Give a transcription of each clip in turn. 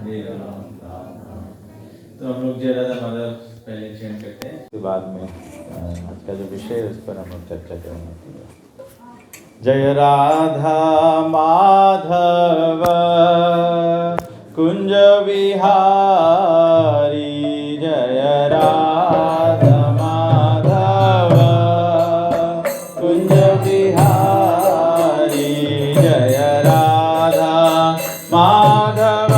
हरे राम राम राम। तो हम लोग जय राधा माधव पहले चयन करते हैं, उसके बाद में आज का जो विषय है उस पर हम लोग चर्चा करेंगे। जय राधा माधव कुंज विहारी, जय राधा माधव कुंज विहारी, जय राधा माधव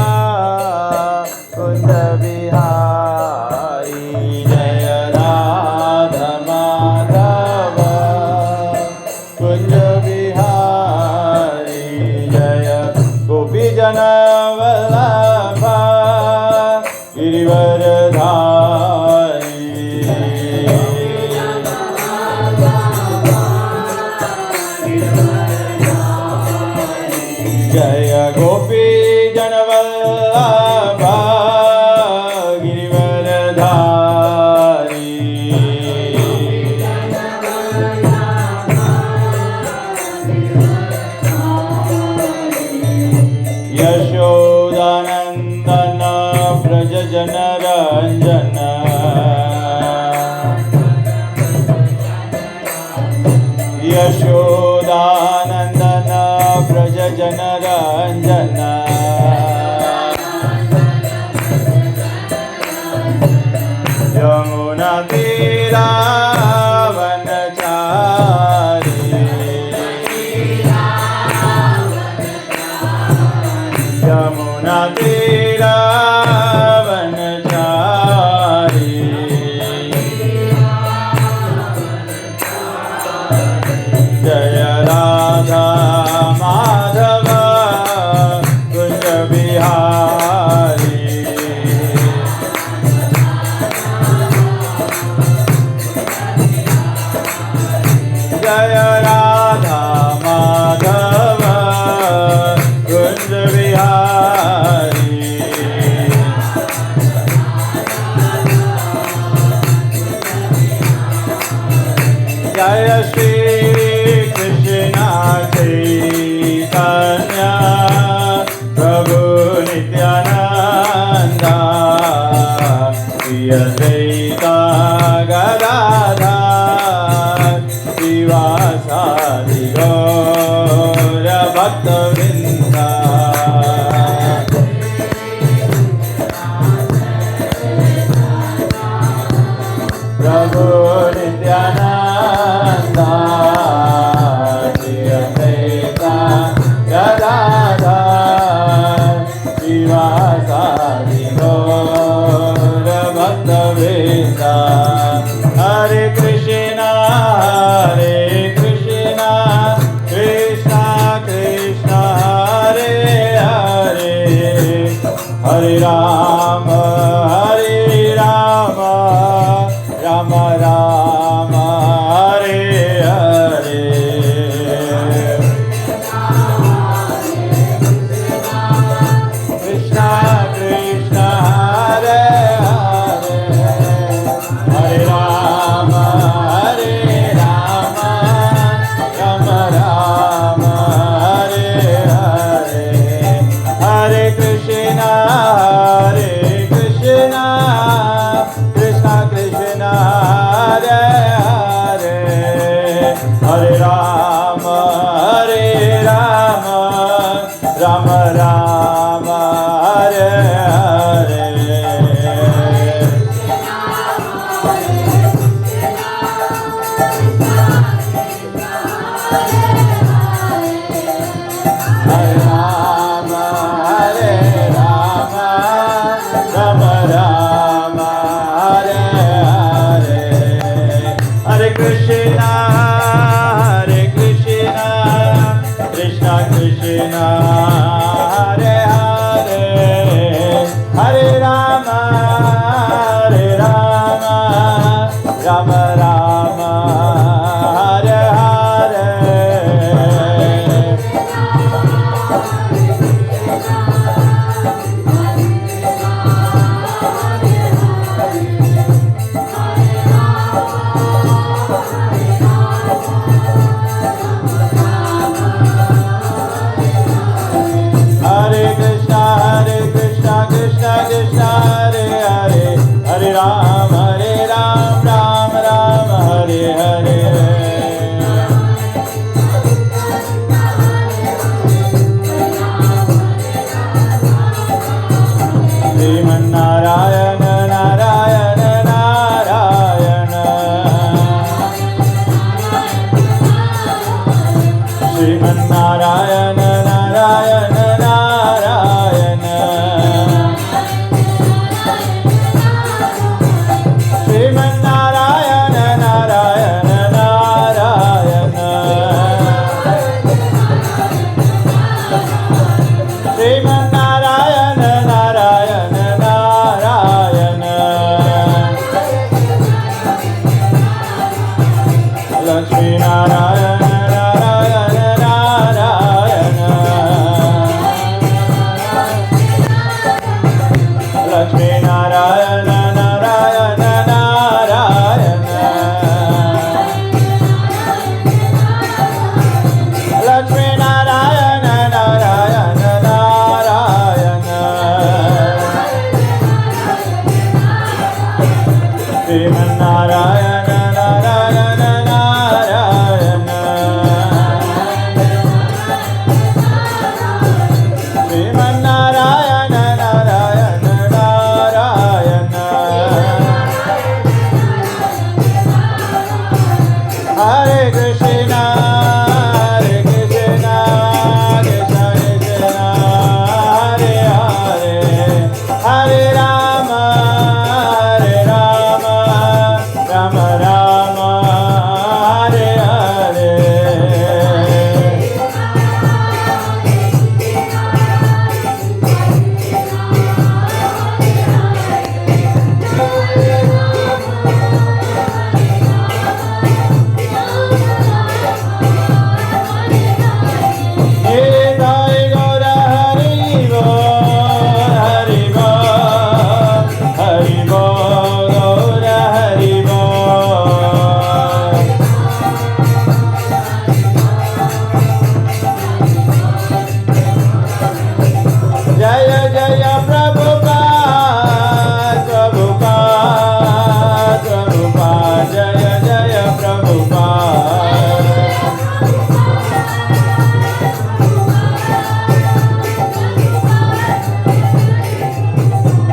कुंज विहारी, जय राधा माधव कुंज विहारी, जय गोपी जन वल्लभ गिरिवरधारी, जय गोपी जन वल्लभ गिरिवरधारी, यशोदानंदन व्रज जन रंजन, यशोदानंदन व्रज जन रंजन, यमुना तीरा वनचारी, यमुना तीरा वनचारी, जय राधा माधव कुंज विहारी, जय राधा माधव कुंज विहारी, जय श्री कृष्ण चैतन्य प्रभु नित्यानंद, श्री अद्वैत गदाधर श्रीवासादि गौर भक्तवृंद, प्रभु नित्यानंद, श्री अद्वैत गदाधर श्रीवासादि गौर भक्तवृंद, हरे कृष्णा कृष्णा कृष्णा हरे हरे, हरे राम राम राम हरे हरे, कृष्णा कृष्णा हरे हरे, हरे राम राम राम हरे हरे, हरे कृष्णा कृष्णा कृष्णा हरे हरे, हरे राम राम राम हरे हरे, हरे राम राम राम हरे हरे, हरे कृष्णा कृष्णा कृष्णा हरे हरे, हरे राम राम राम हरे हरे, Hare Krishna लक्ष्मी नारायण नारायण नारायण लक्ष्मी नारायण नारायण नारायण श्रीमन्नारायण नारायण नारायण श्रीमन्नारायण नारायण नारायण हरे कृष्णा हरे Krishna Krishna Krishna Hare Hare Hare Ram Ram Ram Hare Hare Jai Gaura Hari Bol Hari Bol Hari Bol Gaura Hari Bol Jaya Jaya Prabhupada Prabhupada Prabhupada Jaya Jaya Prabhupada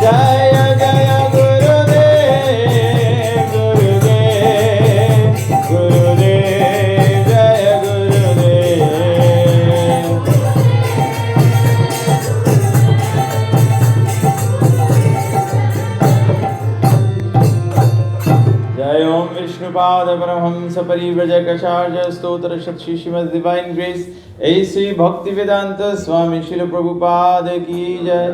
Jaya Jaya Gurudev Gurudev Gurudev Jaya Gurudev Jai Om Vishnupada Paramahamsa Parivrajakacarya Stotra Shakshi Srimad Divine Grace A.C. Bhaktivedanta Swami Srila Prabhupada Ki Jai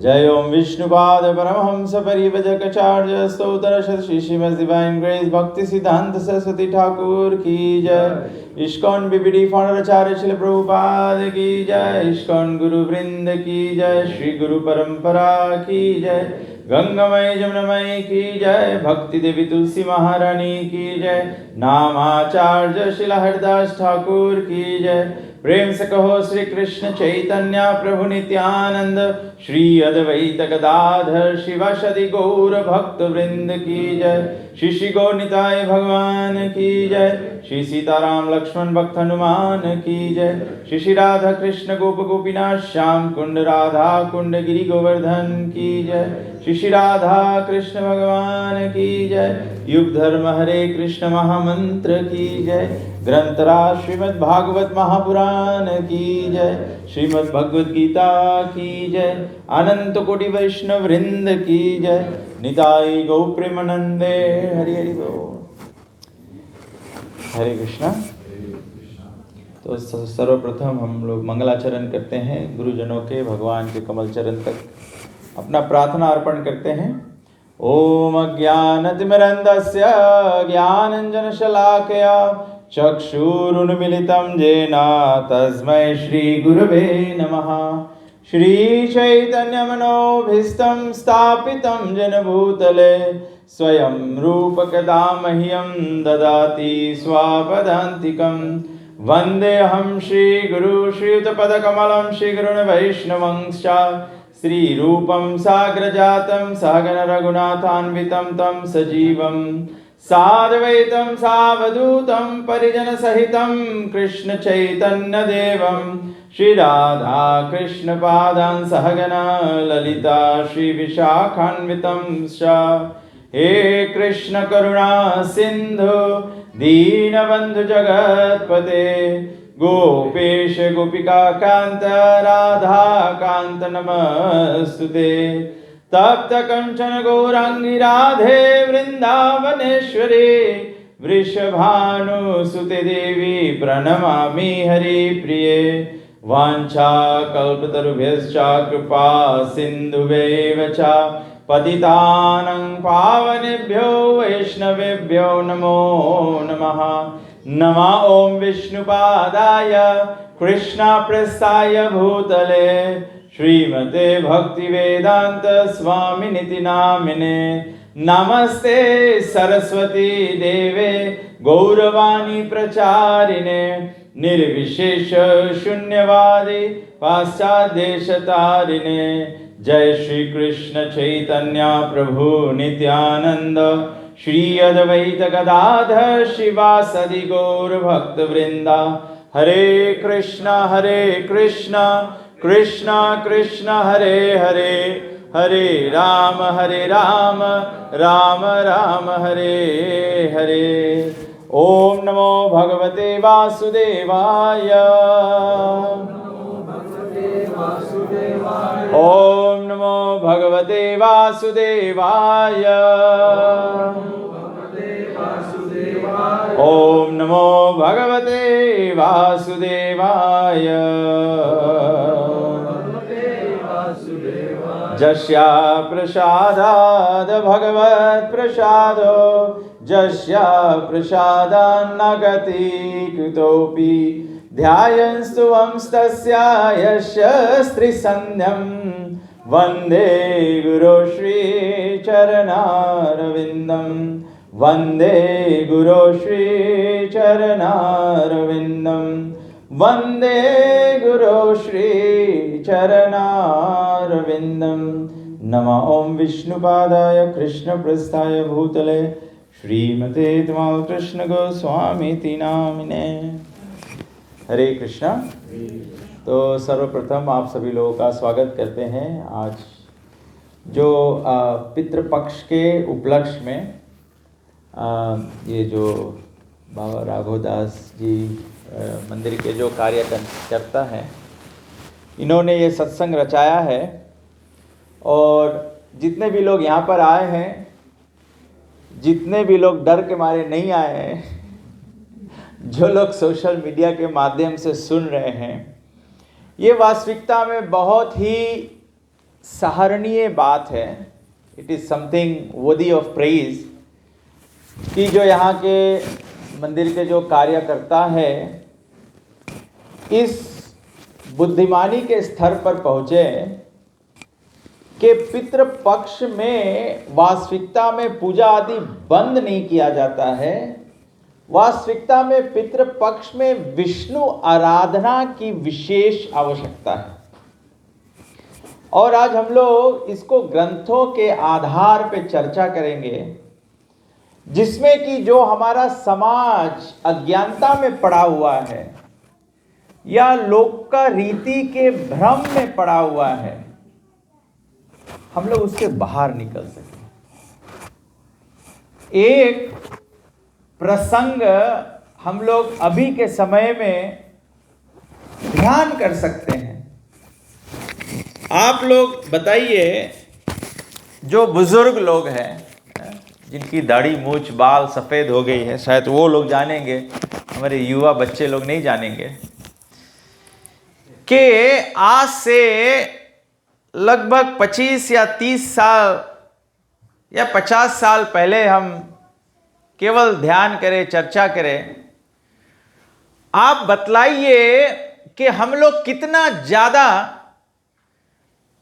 Jai Om Vishnupada Paramahamsa Parivrajakacarya Stotra Shakshi Srimad Divine Grace Bhakti Siddhanta Saraswati Thakur Ki Jai ISKCON BBD Founder Acharya Srila Prabhupada Ki Jai ISKCON Guru Vrinda Ki Jai Shri Guru Parampara Ki Jai Gangamai जमुनामय की जय भक्ति देवी तुलसी महारानी की जय नामाचार्य शिला हरदास ठाकुर की जय प्रेम से कहो श्री कृष्ण चैतन्य प्रभु नित्यानंद श्री अद्वैत गदाधर शिवासदि गौर भक्त वृंद की जय श्री श्री गौर निताय भगवान की जय श्री सीताराम लक्ष्मण भक्त हनुमान की जय श्री श्री राधा कृष्ण गोप गोपीनाथ श्याम कुंड राधा कुंड गिरि गोवर्धन की जय श्री श्री राधा कृष्ण भगवान की जय युग धर्म हरे कृष्ण महामंत्र की जय ग्रंथराज श्रीमद् भागवत महापुराण की जय श्रीमद् भगवद गीता की जय अनंत कोटि वैष्णव वृंद की जय निताई गौ प्रेमानंदे हरि हरि बोल हरे कृष्णा। तो सर्वप्रथम हम लोग मंगलाचरण करते हैं गुरुजनों के भगवान के कमल चरण तक अपना प्रार्थना अर्पण करते हैं। ओम अज्ञानतिमिरन्धस्य ज्ञानाञ्जनशलाकया चक्षुरुन्मिलितं येन तस्मै श्रीगुरवे नमः। श्रीचैतन्यमनोभीष्टं स्थापितं येन भूतले स्वयं रूपकदा मह्यं ददाति स्वापदान्तिकं। वन्देऽहं श्रीगुरु श्रीयुतपदकमलं श्रीगुरुन् वैष्णवंश्च श्रीरूपं साग्रजातं सहगण रघुनाथान्वितं तं सजीवं साद्वैतं सावधूतं परिजनसहितं कृष्णचैतन्यदेवं श्रीराधा कृष्णपादान् सहगण ललिता श्रीविशाखान्वितं च। हे कृष्ण करुणा सिन्धु दीनबन्धु जगत्पते गोपेश गोपिका कांत राधा कांत नमस्तुते। तप्त कंचन गौरांगी राधे वृंदावनेश्वरी वृषभानुसुते देवी प्रणमामि हरिप्रिये। वाञ्छा कल्पतरुभ्यश्च कृपा सिन्धुभ्यैव च पतितानं पावनेभ्यो वैष्णवेभ्यो नमो नमः। नमः ओम विष्णुपादाय कृष्णप्रेष्ठाय भूतले श्रीमते भक्तिवेदांत स्वामिनिति नामिने। नमस्ते सरस्वती देवे गौरवाणी प्रचारिणे। निर्विशेष शून्यवादी पाश्चादेशतारिणे। जय श्री कृष्ण चैतन्य प्रभु नित्यानंद श्री अद्वैत गदाधर शिवासदि गौर भक्त वृंदा। हरे कृष्ण कृष्ण कृष्ण हरे हरे, हरे राम राम राम हरे हरे। ओम नमो भगवते वासुदेवाय। ओम नमो भगवते वासुदेवाय। ओम नमो भगवते वासुदेवाय। जस्या प्रसादाद भगवत् प्रसादो, जस्या प्रसादान्न गति कुतोऽपि। ध्यायन्तु वंस्तस्या यस्य स्त्रीसन्ध्यं। वन्दे गुरो श्रीचरणारविन्दं। वन्दे गुरो श्रीचरणारविन्दं। वन्दे गुरो श्रीचरणारविन्दं। नमः ओं विष्णुपादाय कृष्णप्रेष्ठाय भूतले श्रीमते कृष्ण गोस्वामीति नामिने। हरे कृष्णा। तो सर्वप्रथम आप सभी लोगों का स्वागत करते हैं। आज जो पितृपक्ष के उपलक्ष्य में ये जो बाबा राघवदास जी मंदिर के जो कार्यकर्ता हैं, इन्होंने ये सत्संग रचाया है। और जितने भी लोग यहाँ पर आए हैं, जितने भी लोग डर के मारे नहीं आए हैं, जो लोग सोशल मीडिया के माध्यम से सुन रहे हैं, ये वास्तविकता में बहुत ही सराहनीय बात है। It is something worthy of praise कि जो यहाँ के मंदिर के जो कार्यकर्ता हैं इस बुद्धिमानी के स्तर पर पहुँचे कि पितृपक्ष में वास्तविकता में पूजा आदि बंद नहीं किया जाता है। वास्तविकता में पितृपक्ष में विष्णु आराधना की विशेष आवश्यकता है। और आज हम लोग इसको ग्रंथों के आधार पर चर्चा करेंगे, जिसमें कि जो हमारा समाज अज्ञानता में पड़ा हुआ है या लोक का रीति के भ्रम में पड़ा हुआ है, हम लोग उससे बाहर निकल सकें। एक प्रसंग हम लोग अभी के समय में ध्यान कर सकते हैं। आप लोग बताइए, जो बुजुर्ग लोग हैं, जिनकी दाढ़ी मूछ बाल सफ़ेद हो गई है, शायद वो लोग जानेंगे, हमारे युवा बच्चे लोग नहीं जानेंगे कि आज से लगभग 25 या 30 साल या 50 साल पहले हम केवल ध्यान करें, चर्चा करें। आप बतलाइए कि हम लोग कितना ज़्यादा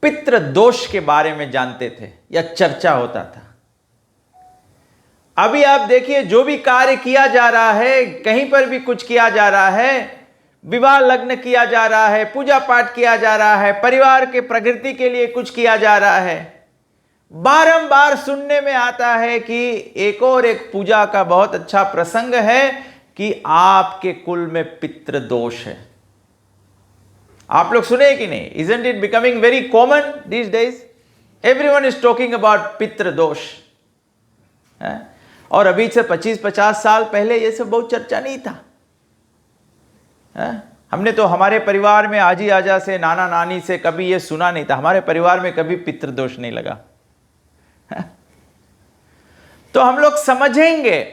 पितृ दोष के बारे में जानते थे या चर्चा होता था। अभी आप देखिए, जो भी कार्य किया जा रहा है, कहीं पर भी कुछ किया जा रहा है, विवाह लग्न किया जा रहा है, पूजा पाठ किया जा रहा है, परिवार के प्रगति के लिए कुछ किया जा रहा है, बारंबार सुनने में आता है कि एक और एक पूजा का बहुत अच्छा प्रसंग है कि आपके कुल में पितृ दोष है। आप लोग सुने कि नहीं? Isn't it becoming very common these days? Everyone is talking about पितृ दोष। और अभी से 25-50 साल पहले ये सब बहुत चर्चा नहीं था। हमने तो हमारे परिवार में आजी आजा से, नाना नानी से कभी ये सुना नहीं था। हमारे परिवार में कभी पितृदोष नहीं लगा। तो हम लोग समझेंगे,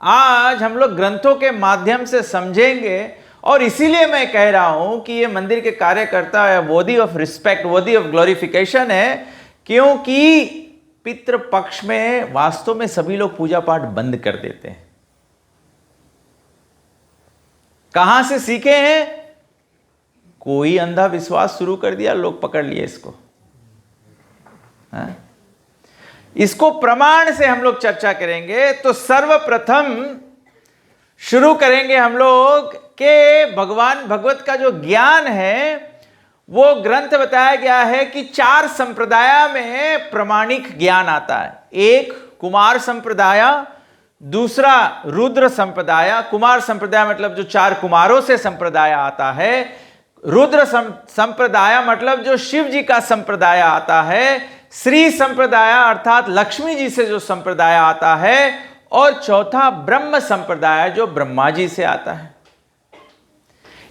आज हम लोग ग्रंथों के माध्यम से समझेंगे। और इसीलिए मैं कह रहा हूं कि ये मंदिर के कार्यकर्ता worthy of respect, worthy of glorification है, क्योंकि पितृपक्ष में वास्तव में सभी लोग पूजा पाठ बंद कर देते हैं। कहां से सीखे हैं? कोई अंधा विश्वास शुरू कर दिया, लोग पकड़ लिए इसको। इसको प्रमाण से हम लोग चर्चा करेंगे। तो सर्वप्रथम शुरू करेंगे हम लोग के भगवान भगवत का जो ज्ञान है, वो ग्रंथ बताया गया है कि 4 संप्रदाय में प्रमाणिक ज्ञान आता है। एक कुमार संप्रदाय, दूसरा रुद्र संप्रदाय। कुमार संप्रदाय मतलब जो 4 कुमारों से संप्रदाय आता है। रुद्र संप्रदाय मतलब जो शिव जी का संप्रदाय आता है। श्री संप्रदाय अर्थात लक्ष्मी जी से जो संप्रदाय आता है। और चौथा ब्रह्म संप्रदाय जो ब्रह्मा जी से आता है।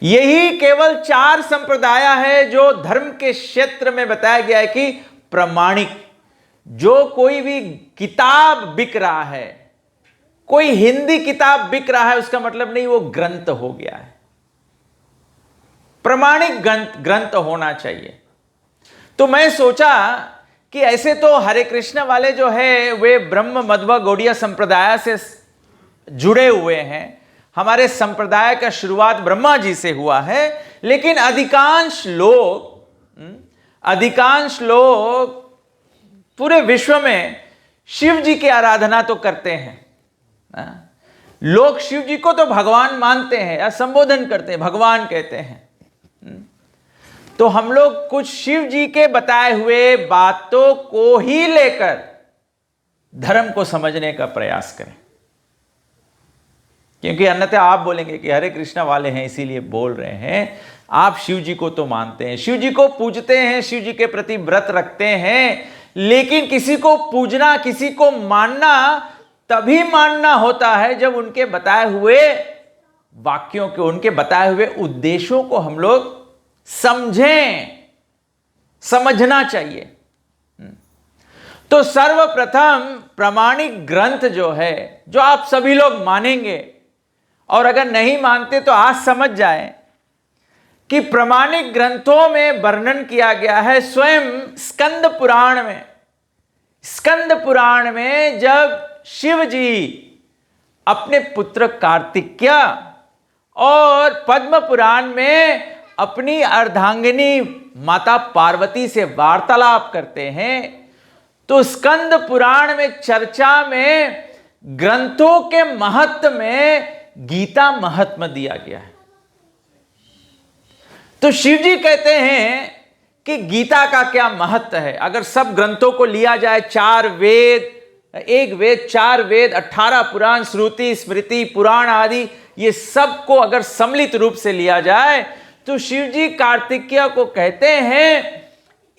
यही केवल 4 संप्रदाय है जो धर्म के क्षेत्र में बताया गया है कि प्रमाणिक। जो कोई भी किताब बिक रहा है, कोई हिंदी किताब बिक रहा है, उसका मतलब नहीं वो ग्रंथ हो गया है। प्रमाणिक ग्रंथ होना चाहिए। तो मैं सोचा कि ऐसे तो हरे कृष्ण वाले जो है वे ब्रह्म मध्व गौड़ीय संप्रदाय से जुड़े हुए हैं। हमारे संप्रदाय का शुरुआत ब्रह्मा जी से हुआ है। लेकिन अधिकांश लोग पूरे विश्व में शिव जी की आराधना तो करते हैं। लोग शिव जी को तो भगवान मानते हैं या संबोधन करते हैं, भगवान कहते हैं। तो हम लोग कुछ शिव जी के बताए हुए बातों को ही लेकर धर्म को समझने का प्रयास करें। क्योंकि अन्यथा आप बोलेंगे कि हरे कृष्णा वाले हैं इसीलिए बोल रहे हैं। आप शिव जी को तो मानते हैं, शिव जी को पूजते हैं, शिव जी के प्रति व्रत रखते हैं। लेकिन किसी को पूजना, किसी को मानना तभी मानना होता है जब उनके बताए हुए वाक्यों के, उनके बताए हुए उद्देश्यों को हम लोग समझें, समझना चाहिए। तो सर्वप्रथम प्रमाणिक ग्रंथ जो है, जो आप सभी लोग मानेंगे, और अगर नहीं मानते तो आज समझ जाएं कि प्रमाणिक ग्रंथों में वर्णन किया गया है स्वयं स्कंद पुराण में। स्कंद पुराण में जब शिव जी अपने पुत्र कार्तिकेय और पद्म पुराण में अपनी अर्धांगिनी माता पार्वती से वार्तालाप करते हैं, तो स्कंद पुराण में चर्चा में ग्रंथों के महत्व में गीता महत्व दिया गया है। तो शिव जी कहते हैं कि गीता का क्या महत्व है। अगर सब ग्रंथों को लिया जाए, 4 वेद, 1 वेद, 4 वेद, 18 पुराण, श्रुति, स्मृति, पुराण आदि, ये सब को अगर सम्मिलित रूप से लिया जाए तो शिव जी कार्तिकेय को कहते हैं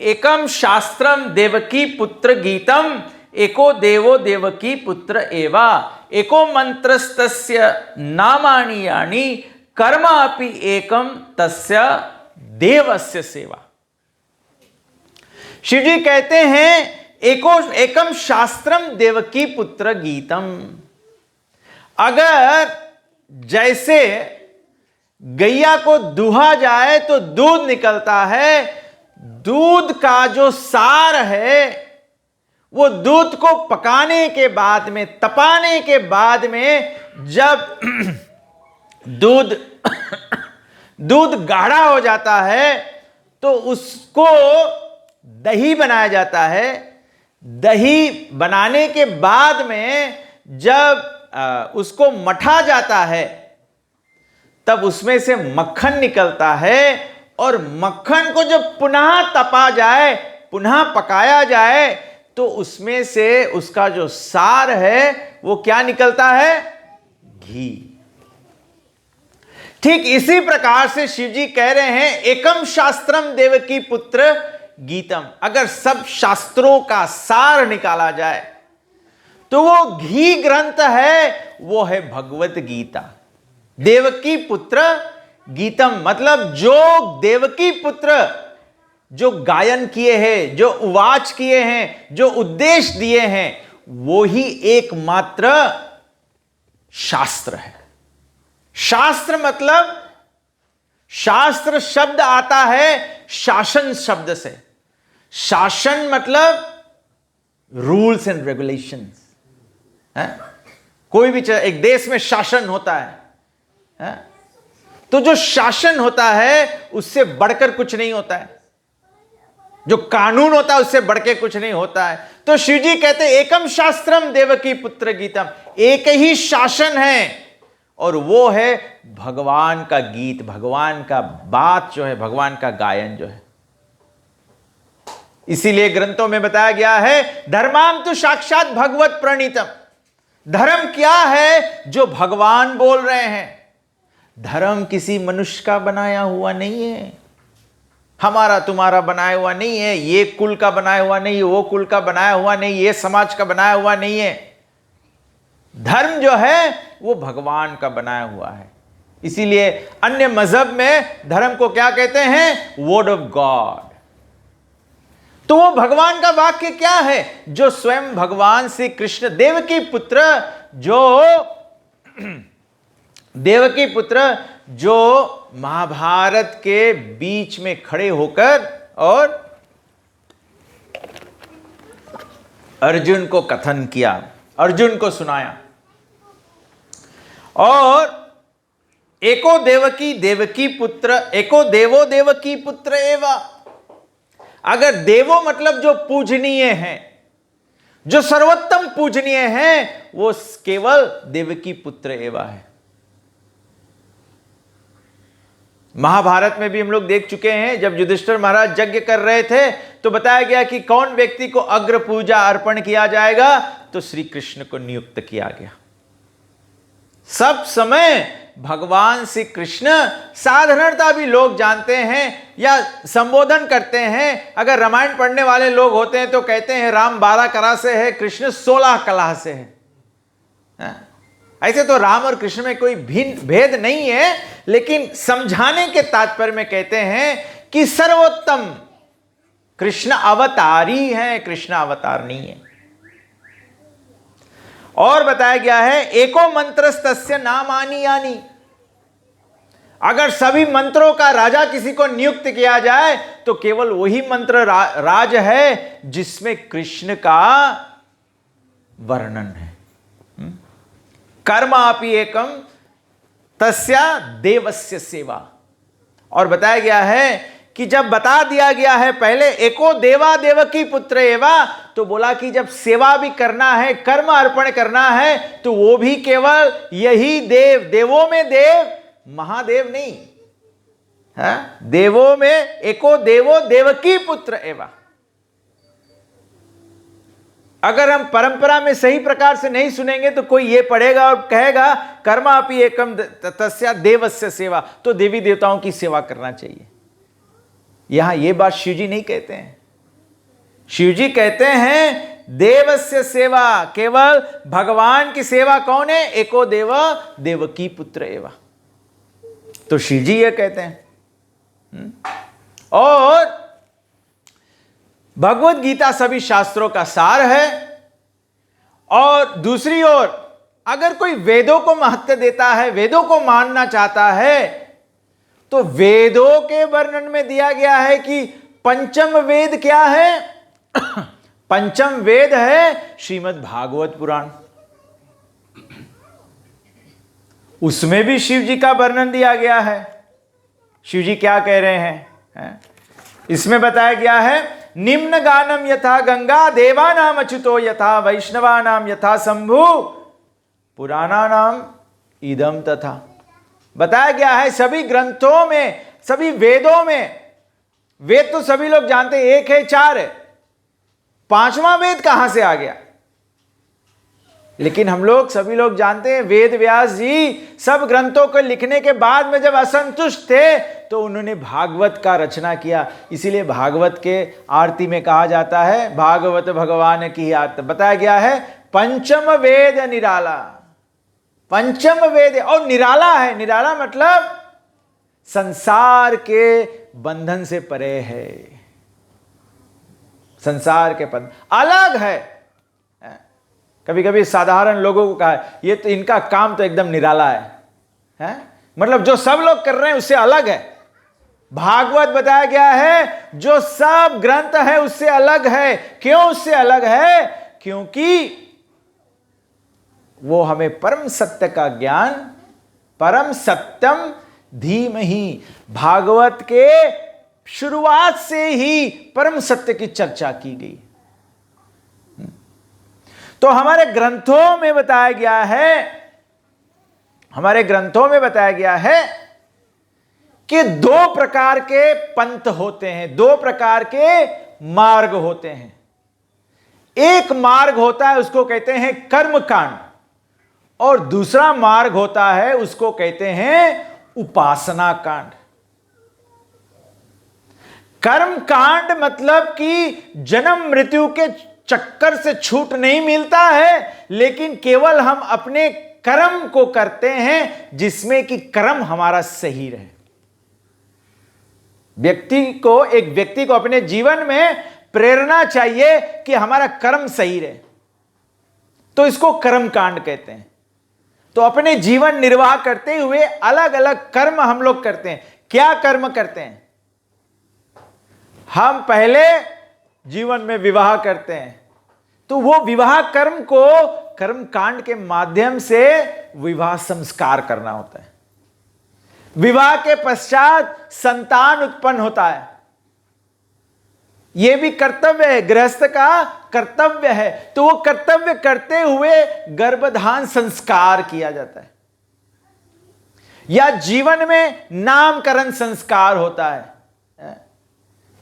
एकम शास्त्रम देवकी पुत्र गीतम, एको देवो देवकी पुत्र एवा, एको मंत्रस्तस्य नामानि यानि, कर्म अपि एकम तस्य देवस्य सेवा। शिव जी कहते हैं एकम शास्त्रम देवकी पुत्र गीतम। अगर जैसे गैया को दुहा जाए तो दूध निकलता है, दूध का जो सार है वो दूध को पकाने के बाद में, तपाने के बाद में जब दूध गाढ़ा हो जाता है तो उसको दही बनाया जाता है। दही बनाने के बाद में जब उसको मथा जाता है तब उसमें से मक्खन निकलता है, और मक्खन को जब पुनः तपा जाए, पुनः पकाया जाए तो उसमें से उसका जो सार है वो क्या निकलता है? घी। ठीक इसी प्रकार से शिव जी कह रहे हैं एकम शास्त्रम देवकी पुत्र गीतम। अगर सब शास्त्रों का सार निकाला जाए तो वो घी ग्रंथ है, वो है भगवत गीता। देवकी पुत्र गीतम मतलब जो देवकी पुत्र जो गायन किए हैं, जो उवाच किए हैं, जो उद्देश्य दिए हैं, वो ही एकमात्र शास्त्र है। शास्त्र मतलब, शास्त्र शब्द आता है शासन शब्द से। शासन मतलब रूल्स एंड रेगुलेशंस है। कोई भी एक देश में शासन होता है। तो जो शासन होता है उससे बढ़कर कुछ नहीं होता है, जो कानून होता है उससे बढ़ के कुछ नहीं होता है। तो शिव जी कहते एकम शास्त्रम देवकी पुत्र गीतम, एक ही शासन है और वो है भगवान का गीत, भगवान का बात जो है, भगवान का गायन जो है। इसीलिए ग्रंथों में बताया गया है धर्माम तो साक्षात भगवत प्रणीतम, धर्म क्या है जो भगवान बोल रहे हैं। धर्म किसी मनुष्य का बनाया हुआ नहीं है, हमारा तुम्हारा बनाया हुआ नहीं है, ये कुल का बनाया हुआ नहीं है, वो कुल का बनाया हुआ नहीं, ये समाज का बनाया हुआ नहीं है। धर्म जो है वो भगवान का बनाया हुआ है। इसीलिए अन्य मजहब में धर्म को क्या कहते हैं? Word of God. तो वो भगवान का वाक्य क्या है? जो स्वयं भगवान श्री कृष्ण देवकी पुत्र, जो देवकी पुत्र जो महाभारत के बीच में खड़े होकर और अर्जुन को कथन किया, अर्जुन को सुनाया। और एको देवकी देवकी पुत्र, एको देवो देवकी पुत्र एवं। अगर देवो मतलब जो पूजनीय है, जो सर्वोत्तम पूजनीय है, वो केवल देवकी पुत्र एवं है। महाभारत में भी हम लोग देख चुके हैं, जब युधिष्ठिर महाराज यज्ञ कर रहे थे तो बताया गया कि कौन व्यक्ति को अग्र पूजा अर्पण किया जाएगा, तो श्री कृष्ण को नियुक्त किया गया। सब समय भगवान श्री कृष्ण, साधारणता भी लोग जानते हैं या संबोधन करते हैं। अगर रामायण पढ़ने वाले लोग होते हैं तो कहते हैं राम 12 कला से है, कृष्ण 16 कला से है। ऐसे तो राम और कृष्ण में कोई भिन्न भेद नहीं है, लेकिन समझाने के तात्पर्य में कहते हैं कि सर्वोत्तम कृष्ण अवतारी है, कृष्ण अवतार नहीं है। और बताया गया है एको मंत्रस्तस्य नामानि यानि। अगर सभी मंत्रों का राजा किसी को नियुक्त किया जाए तो केवल वही मंत्र राज है जिसमें कृष्ण का वर्णन है। कर्मापि एकम तस्या देवस्य सेवा। और बताया गया है कि जब बता दिया गया है पहले एको देवा देवकी पुत्र एवा, तो बोला कि जब सेवा भी करना है, कर्म अर्पण करना है, तो वो भी केवल यही देव, देवों में देव, महादेव नहीं है, देवों में एको देवो देवकी पुत्र एवा। अगर हम परंपरा में सही प्रकार से नहीं सुनेंगे तो कोई ये पढ़ेगा और कहेगा कर्मापि एकम तस्या देवस्य सेवा, तो देवी देवताओं की सेवा करना चाहिए। यहां ये बात शिवजी नहीं कहते हैं। शिवजी कहते हैं देवस्य सेवा, केवल भगवान की सेवा कौन है? एको देव देवकी पुत्र एवा। तो शिवजी ये कहते हैं। और भगवत गीता सभी शास्त्रों का सार है। और दूसरी ओर अगर कोई वेदों को महत्व देता है, वेदों को मानना चाहता है, तो वेदों के वर्णन में दिया गया है कि पंचम वेद क्या है? पंचम वेद है श्रीमद् भागवत पुराण। उसमें भी शिव जी का वर्णन दिया गया है। शिव जी क्या कह रहे हैं? इसमें बताया गया है निम्न गानम यथा गंगा, देवानाम अच्युतो यथा, वैष्णवानाम यथा शंभु, पुराणानाम इदम तथा। बताया गया है सभी ग्रंथों में, सभी वेदों में, वेद तो सभी लोग जानते हैं एक है, चार है, पांचवा वेद कहां से आ गया? लेकिन हम लोग सभी लोग जानते हैं वेद व्यास जी सब ग्रंथों को लिखने के बाद में जब असंतुष्ट थे तो उन्होंने भागवत का रचना किया। इसीलिए भागवत के आरती में कहा जाता है भागवत भगवान की आरती। बताया गया है पंचम वेद निराला, पंचम वेद और निराला है। निराला मतलब संसार के बंधन से परे है, संसार के बंधन अलग है। कभी कभी साधारण लोगों को कहा ये तो इनका काम तो एकदम निराला है? मतलब जो सब लोग कर रहे हैं उससे अलग है। भागवत बताया गया है जो सब ग्रंथ है उससे अलग है। क्यों उससे अलग है? क्योंकि वो हमें परम सत्य का ज्ञान, परम सत्यम धीमहि। भागवत के शुरुआत से ही परम सत्य की चर्चा की गई। तो हमारे ग्रंथों में बताया गया है कि दो प्रकार के पंथ होते हैं, दो प्रकार के मार्ग होते हैं। एक मार्ग होता है उसको कहते हैं कर्म कांड, और दूसरा मार्ग होता है उसको कहते हैं उपासना कांड। कर्म कांड मतलब कि जन्म मृत्यु के चक्कर से छूट नहीं मिलता है, लेकिन केवल हम अपने कर्म को करते हैं जिसमें कि कर्म हमारा सही रहे। एक व्यक्ति को अपने जीवन में प्रेरणा चाहिए कि हमारा कर्म सही रहे, तो इसको कर्म कांड कहते हैं। तो अपने जीवन निर्वाह करते हुए अलग अलग कर्म हम लोग करते हैं। क्या कर्म करते हैं? हम पहले जीवन में विवाह करते हैं, तो वो विवाह कर्म को कर्म कांड के माध्यम से विवाह संस्कार करना होता है। विवाह के पश्चात संतान उत्पन्न होता है, यह भी कर्तव्य है, गृहस्थ का कर्तव्य है। तो वो कर्तव्य करते हुए गर्भधान संस्कार किया जाता है, या जीवन में नामकरण संस्कार होता है,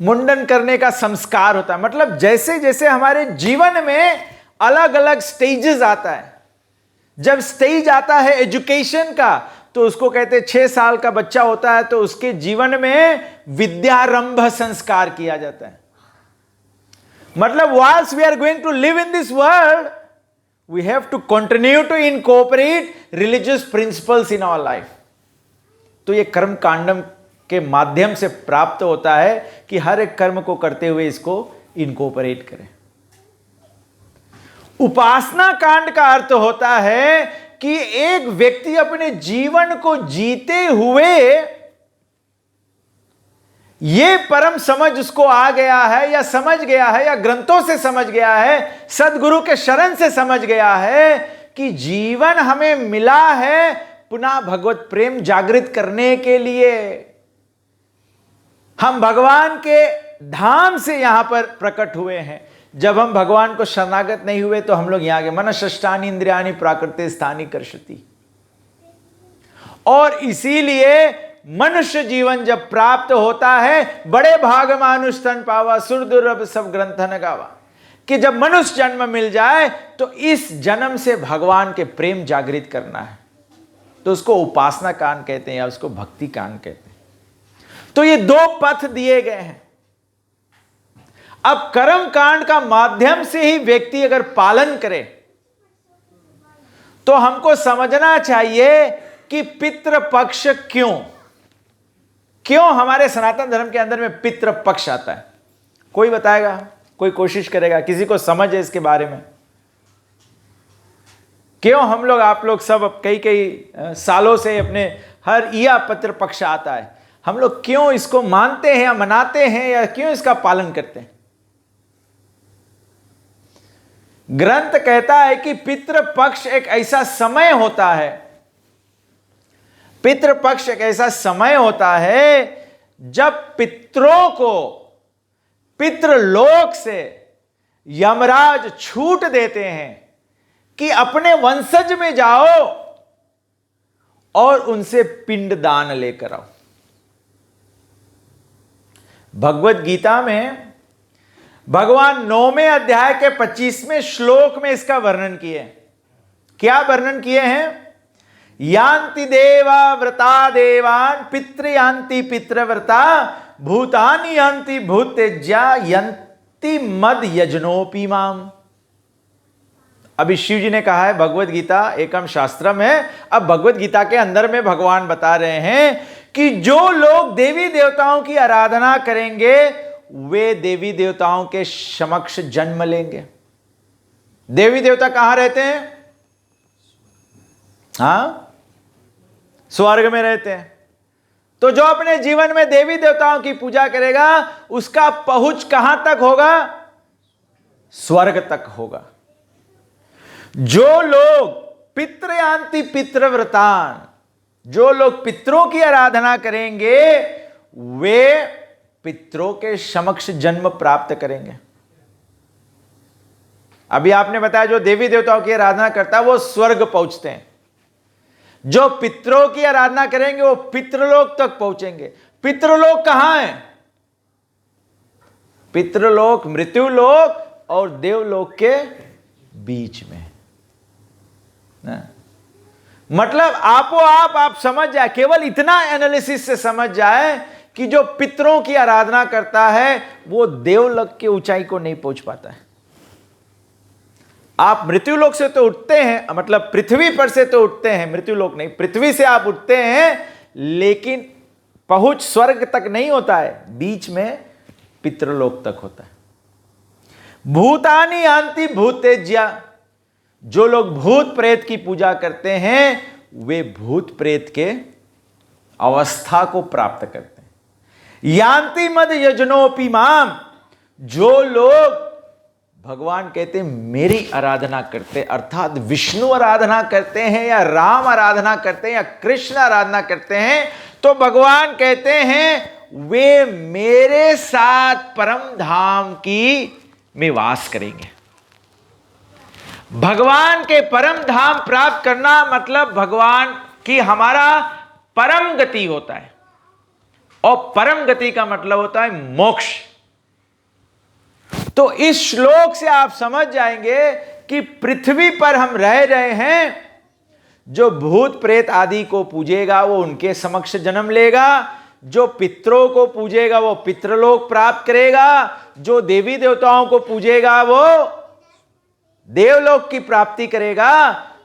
मुंडन करने का संस्कार होता है। मतलब जैसे जैसे हमारे जीवन में अलग अलग स्टेजेस आता है। जब स्टेज आता है एजुकेशन का, तो उसको कहते हैं 6 साल का बच्चा होता है तो उसके जीवन में विद्यारंभ संस्कार किया जाता है। मतलब whilst we are going to live in this world, we have to continue to incorporate religious principles in our life. तो ये कर्म कांडम के माध्यम से प्राप्त होता है कि हर एक कर्म को करते हुए इसको इनकॉर्पोरेट करें। उपासना कांड का अर्थ होता है कि एक व्यक्ति अपने जीवन को जीते हुए ये परम समझ उसको आ गया है, या समझ गया है, या ग्रंथों से समझ गया है, सदगुरु के शरण से समझ गया है कि जीवन हमें मिला है पुनः भगवत प्रेम जागृत करने के लिए। हम भगवान के धाम से यहां पर प्रकट हुए हैं। जब हम भगवान को शरणागत नहीं हुए तो हम लोग यहां के मनश्ष्टानि इंद्रियाणि प्राकृते स्थानि कर्षति। और इसीलिए मनुष्य जीवन जब प्राप्त होता है, बड़े भाग मानुष तन पावा, सुर दुर्लभ सब ग्रंथन गावा, कि जब मनुष्य जन्म मिल जाए तो इस जन्म से भगवान के प्रेम जागृत करना है, तो उसको उपासना कांड कहते हैं या उसको भक्ति कांड कहते हैं। तो ये दो पथ दिए गए हैं। अब कर्म कांड का माध्यम से ही व्यक्ति अगर पालन करे तो हमको समझना चाहिए कि पितृ पक्ष क्यों हमारे सनातन धर्म के अंदर में पितृ पक्ष आता है। कोई बताएगा? कोई कोशिश करेगा? किसी को समझ है इसके बारे में? क्यों हम लोग, आप लोग सब कई सालों से अपने हर ईया पितृ पक्ष आता है, हम लोग क्यों इसको मानते हैं या मनाते हैं या क्यों इसका पालन करते हैं? ग्रंथ कहता है कि पितृपक्ष एक ऐसा समय होता है, पितृपक्ष एक ऐसा समय होता है जब पितरों को पितृलोक से यमराज छूट देते हैं कि अपने वंशज में जाओ और उनसे पिंड दान लेकर आओ। भगवत गीता में भगवान 9वें अध्याय के 25वें श्लोक में इसका वर्णन किए। क्या वर्णन किए हैं? यान्ति देवा व्रता देवान पितृयान्ति पितृव्रता भूतानि यान्ति भूतेज्या यन्ति मद यजनोपि माम। अभी शिव जी ने कहा है, भगवत गीता एकम शास्त्रम है। अब भगवत गीता के अंदर में भगवान बता रहे हैं कि जो लोग देवी देवताओं की आराधना करेंगे वे देवी देवताओं के समक्ष जन्म लेंगे। देवी देवता कहां रहते हैं? हां, स्वर्ग में रहते हैं। तो जो अपने जीवन में देवी देवताओं की पूजा करेगा उसका पहुंच कहां तक होगा? स्वर्ग तक होगा। जो लोग पितृयान्ति पितृव्रतान, जो लोग पितरों की आराधना करेंगे वे पितरों के समक्ष जन्म प्राप्त करेंगे। अभी आपने बताया जो देवी देवताओं की आराधना करता है वो स्वर्ग पहुंचते हैं, जो पितरों की आराधना करेंगे वो पितृलोक तक पहुंचेंगे। पितृलोक कहां है? पितृलोक मृत्युलोक और देवलोक के बीच में ना? मतलब आप समझ जाए, केवल इतना एनालिसिस से समझ जाए कि जो पितरों की आराधना करता है वो देवलोक की ऊंचाई को नहीं पहुंच पाता है। आप मृत्युलोक से तो उठते हैं, मतलब पृथ्वी पर से तो उठते हैं, मृत्युलोक नहीं, पृथ्वी से आप उठते हैं, लेकिन पहुंच स्वर्ग तक नहीं होता है, बीच में पितृलोक तक होता है। भूतानि यान्ति भूतेज्या, जो लोग भूत प्रेत की पूजा करते हैं वे भूत प्रेत के अवस्था को प्राप्त करते हैं। यान्ति मद यजनोपि माम, जो लोग भगवान कहते हैं मेरी आराधना करते, अर्थात विष्णु आराधना करते हैं या राम आराधना करते हैं या कृष्ण आराधना करते हैं, तो भगवान कहते हैं वे मेरे साथ परम धाम की में वास करेंगे। भगवान के परम धाम प्राप्त करना मतलब भगवान की हमारा परम गति होता है, और परम गति का मतलब होता है मोक्ष। तो इस श्लोक से आप समझ जाएंगे कि पृथ्वी पर हम रह रहे हैं, जो भूत प्रेत आदि को पूजेगा वो उनके समक्ष जन्म लेगा, जो पितरों को पूजेगा वो पितृलोक प्राप्त करेगा, जो देवी देवताओं को पूजेगा वो देवलोक की प्राप्ति करेगा,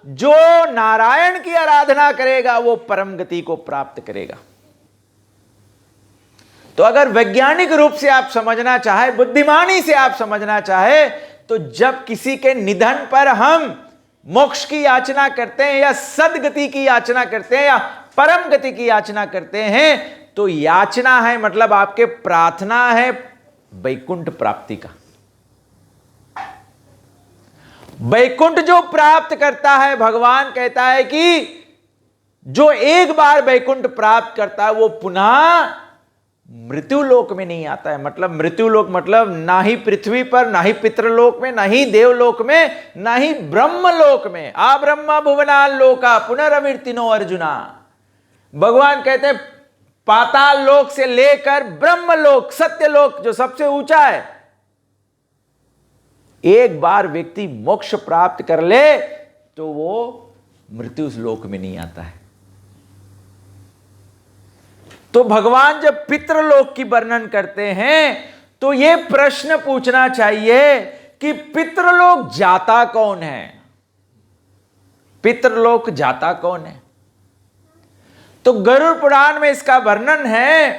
जो नारायण की आराधना करेगा वो परम गति को प्राप्त करेगा। तो अगर वैज्ञानिक रूप से आप समझना चाहे, बुद्धिमानी से आप समझना चाहे, तो जब किसी के निधन पर हम मोक्ष की याचना करते हैं या सदगति की याचना करते हैं या परम गति की याचना करते हैं, तो याचना है मतलब आपके प्रार्थना है वैकुंठ प्राप्ति का। वैकुंठ जो प्राप्त करता है, भगवान कहता है कि जो एक बार वैकुंठ प्राप्त करता है वो पुनः मृत्युलोक में नहीं आता है। मतलब मृत्युलोक मतलब ना ही पृथ्वी पर, ना ही पितृलोक में, ना ही देवलोक में, ना ही ब्रह्मलोक में। आ ब्रह्म भुवनाल लोका पुनरविर्तिनो अर्जुना। भगवान कहते हैं पाताल लोक से लेकर ब्रह्मलोक, सत्यलोक जो सबसे ऊंचा है, एक बार व्यक्ति मोक्ष प्राप्त कर ले तो वो मृत्यु लोक में नहीं आता है। तो भगवान जब पितृलोक की वर्णन करते हैं तो यह प्रश्न पूछना चाहिए कि पितृलोक जाता कौन है? पितृलोक जाता कौन है? तो गरुड़ पुराण में इसका वर्णन है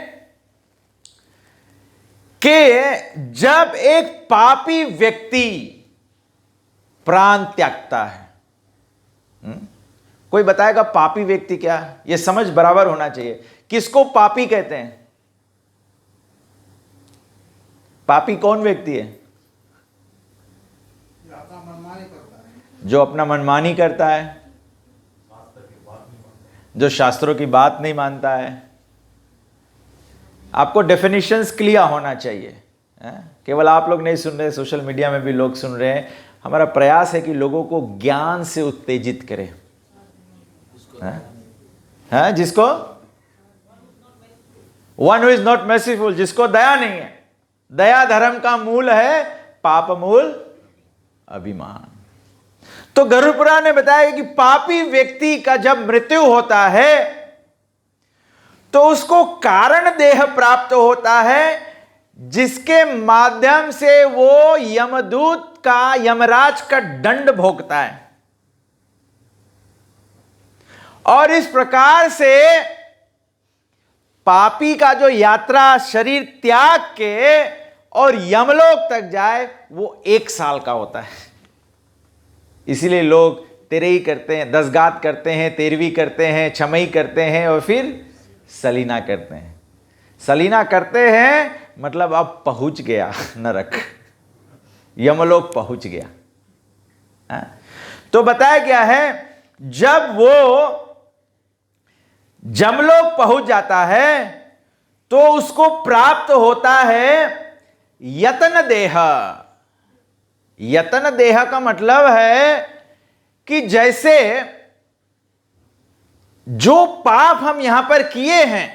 कि जब एक पापी व्यक्ति प्राण त्यागता है, कोई बताएगा पापी व्यक्ति क्या है? यह समझ बराबर होना चाहिए। किसको पापी कहते हैं? पापी कौन व्यक्ति है? जो अपना मनमानी करता है, जो शास्त्रों की बात नहीं मानता है। आपको डेफिनेशंस क्लियर होना चाहिए। केवल आप लोग नहीं सुन रहे, सोशल मीडिया में भी लोग सुन रहे हैं। हमारा प्रयास है कि लोगों को ज्ञान से उत्तेजित करें। जिसको one who is not merciful, जिसको दया नहीं है। दया धर्म का मूल है, पाप मूल अभिमान। तो गरुड़ पुराण ने बताया कि पापी व्यक्ति का जब मृत्यु होता है तो उसको कारण देह प्राप्त होता है, जिसके माध्यम से वो यमदूत का, यमराज का दंड भोगता है। और इस प्रकार से पापी का जो यात्रा शरीर त्याग के और यमलोक तक जाए वो 1 साल का होता है। इसीलिए लोग तेरही करते हैं, 10 गात करते हैं, 13वीं करते हैं, छमई करते हैं और फिर सलीना करते हैं। सलीना करते हैं मतलब अब पहुंच गया नरक, यमलोक पहुंच गया। तो बताया गया है जमलोक पहुंच जाता है तो उसको प्राप्त होता है यतन देह। यतन देह का मतलब है कि जैसे जो पाप हम यहां पर किए हैं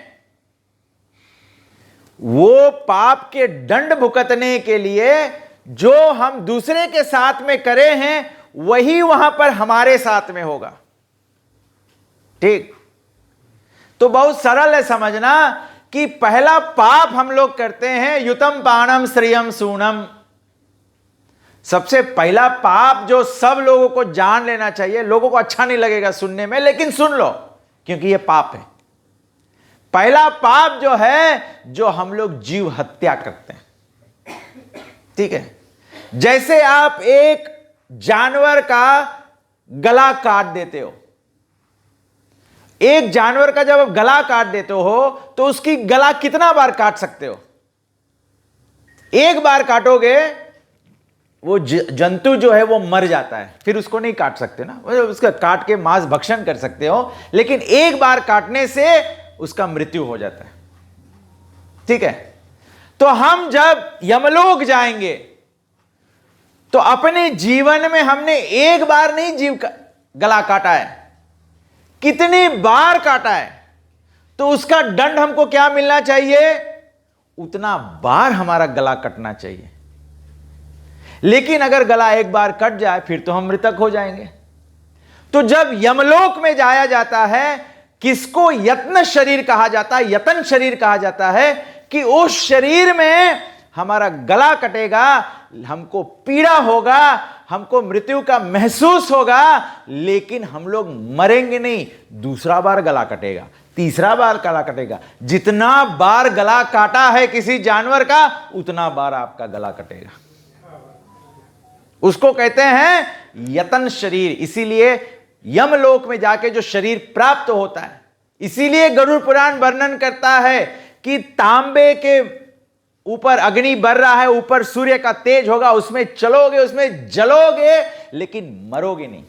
वो पाप के दंड भुगतने के लिए जो हम दूसरे के साथ में करे हैं वही वहां पर हमारे साथ में होगा। ठीक, तो बहुत सरल है समझना कि पहला पाप हम लोग करते हैं युतम पाणम श्रियम सूनम। सबसे पहला पाप जो सब लोगों को जान लेना चाहिए, लोगों को अच्छा नहीं लगेगा सुनने में लेकिन सुन लो क्योंकि यह पाप है। पहला पाप जो है जो हम लोग जीव हत्या करते हैं। ठीक है, जैसे आप एक जानवर का गला काट देते हो। एक जानवर का जब आप गला काट देते हो तो उसकी गला कितना बार काट सकते हो? एक बार काटोगे वो जंतु जो है वो मर जाता है, फिर उसको नहीं काट सकते ना, उसका काट के मांस भक्षण कर सकते हो लेकिन एक बार काटने से उसका मृत्यु हो जाता है। ठीक है, तो हम जब यमलोक जाएंगे तो अपने जीवन में हमने एक बार नहीं जीव का गला काटा है, कितनी बार काटा है, तो उसका दंड हमको क्या मिलना चाहिए? उतना बार हमारा गला कटना चाहिए। लेकिन अगर गला एक बार कट जाए फिर तो हम मृतक हो जाएंगे। तो जब यमलोक में जाया जाता है, किसको यत्न शरीर कहा जाता है? यतन शरीर कहा जाता है कि उस शरीर में हमारा गला कटेगा, हमको पीड़ा होगा, हमको मृत्यु का महसूस होगा, लेकिन हम लोग मरेंगे नहीं। दूसरा बार गला कटेगा, तीसरा बार गला कटेगा। जितना बार गला काटा है किसी जानवर का उतना बार आपका गला कटेगा। उसको कहते हैं यतन शरीर। इसीलिए यमलोक में जाके जो शरीर प्राप्त होता है, इसीलिए गरुड़ पुराण वर्णन करता है कि तांबे के ऊपर अग्नि बर रहा है, ऊपर सूर्य का तेज होगा, उसमें चलोगे, उसमें जलोगे लेकिन मरोगे नहीं।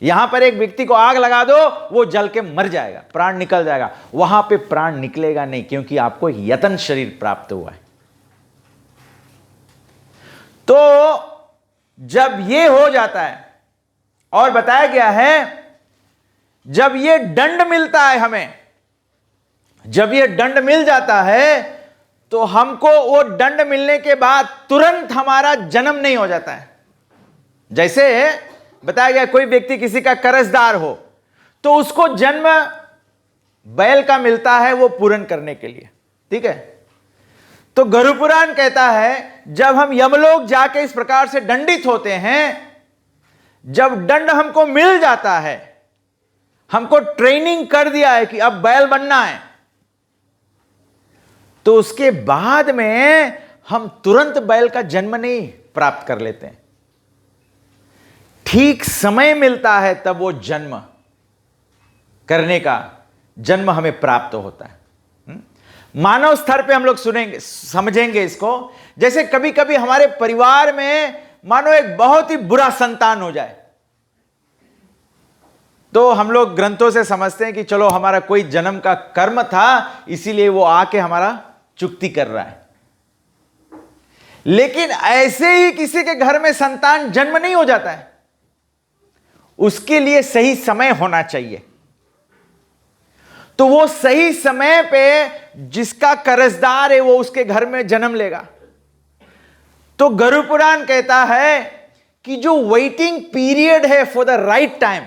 यहां पर एक व्यक्ति को आग लगा दो, वो जल के मर जाएगा, प्राण निकल जाएगा। वहां पे प्राण निकलेगा नहीं क्योंकि आपको यतन शरीर प्राप्त हुआ है। तो जब ये हो जाता है, और बताया गया है जब ये दंड मिलता है हमें, जब ये दंड मिल जाता है तो हमको वो दंड मिलने के बाद तुरंत हमारा जन्म नहीं हो जाता है। जैसे बताया गया कोई व्यक्ति किसी का कर्जदार हो तो उसको जन्म बैल का मिलता है वो पूर्ण करने के लिए। ठीक है, तो गरुड़ पुराण कहता है जब हम यमलोक जाके इस प्रकार से दंडित होते हैं, जब दंड हमको मिल जाता है, हमको ट्रेनिंग कर दिया है कि अब बैल बनना है, तो उसके बाद में हम तुरंत बैल का जन्म नहीं प्राप्त कर लेते हैं। ठीक समय मिलता है तब वो जन्म करने का जन्म हमें प्राप्त होता है। मानव स्तर पे हम लोग सुनेंगे, समझेंगे इसको। जैसे कभी कभी हमारे परिवार में मानो एक बहुत ही बुरा संतान हो जाए, तो हम लोग ग्रंथों से समझते हैं कि चलो हमारा कोई जन्म का कर्म था इसीलिए वो आके हमारा चुक्ति कर रहा है। लेकिन ऐसे ही किसी के घर में संतान जन्म नहीं हो जाता है, उसके लिए सही समय होना चाहिए। तो वो सही समय पे जिसका कर्जदार है वो उसके घर में जन्म लेगा। तो गरुड़ पुराण कहता है कि जो वेटिंग पीरियड है for the right time,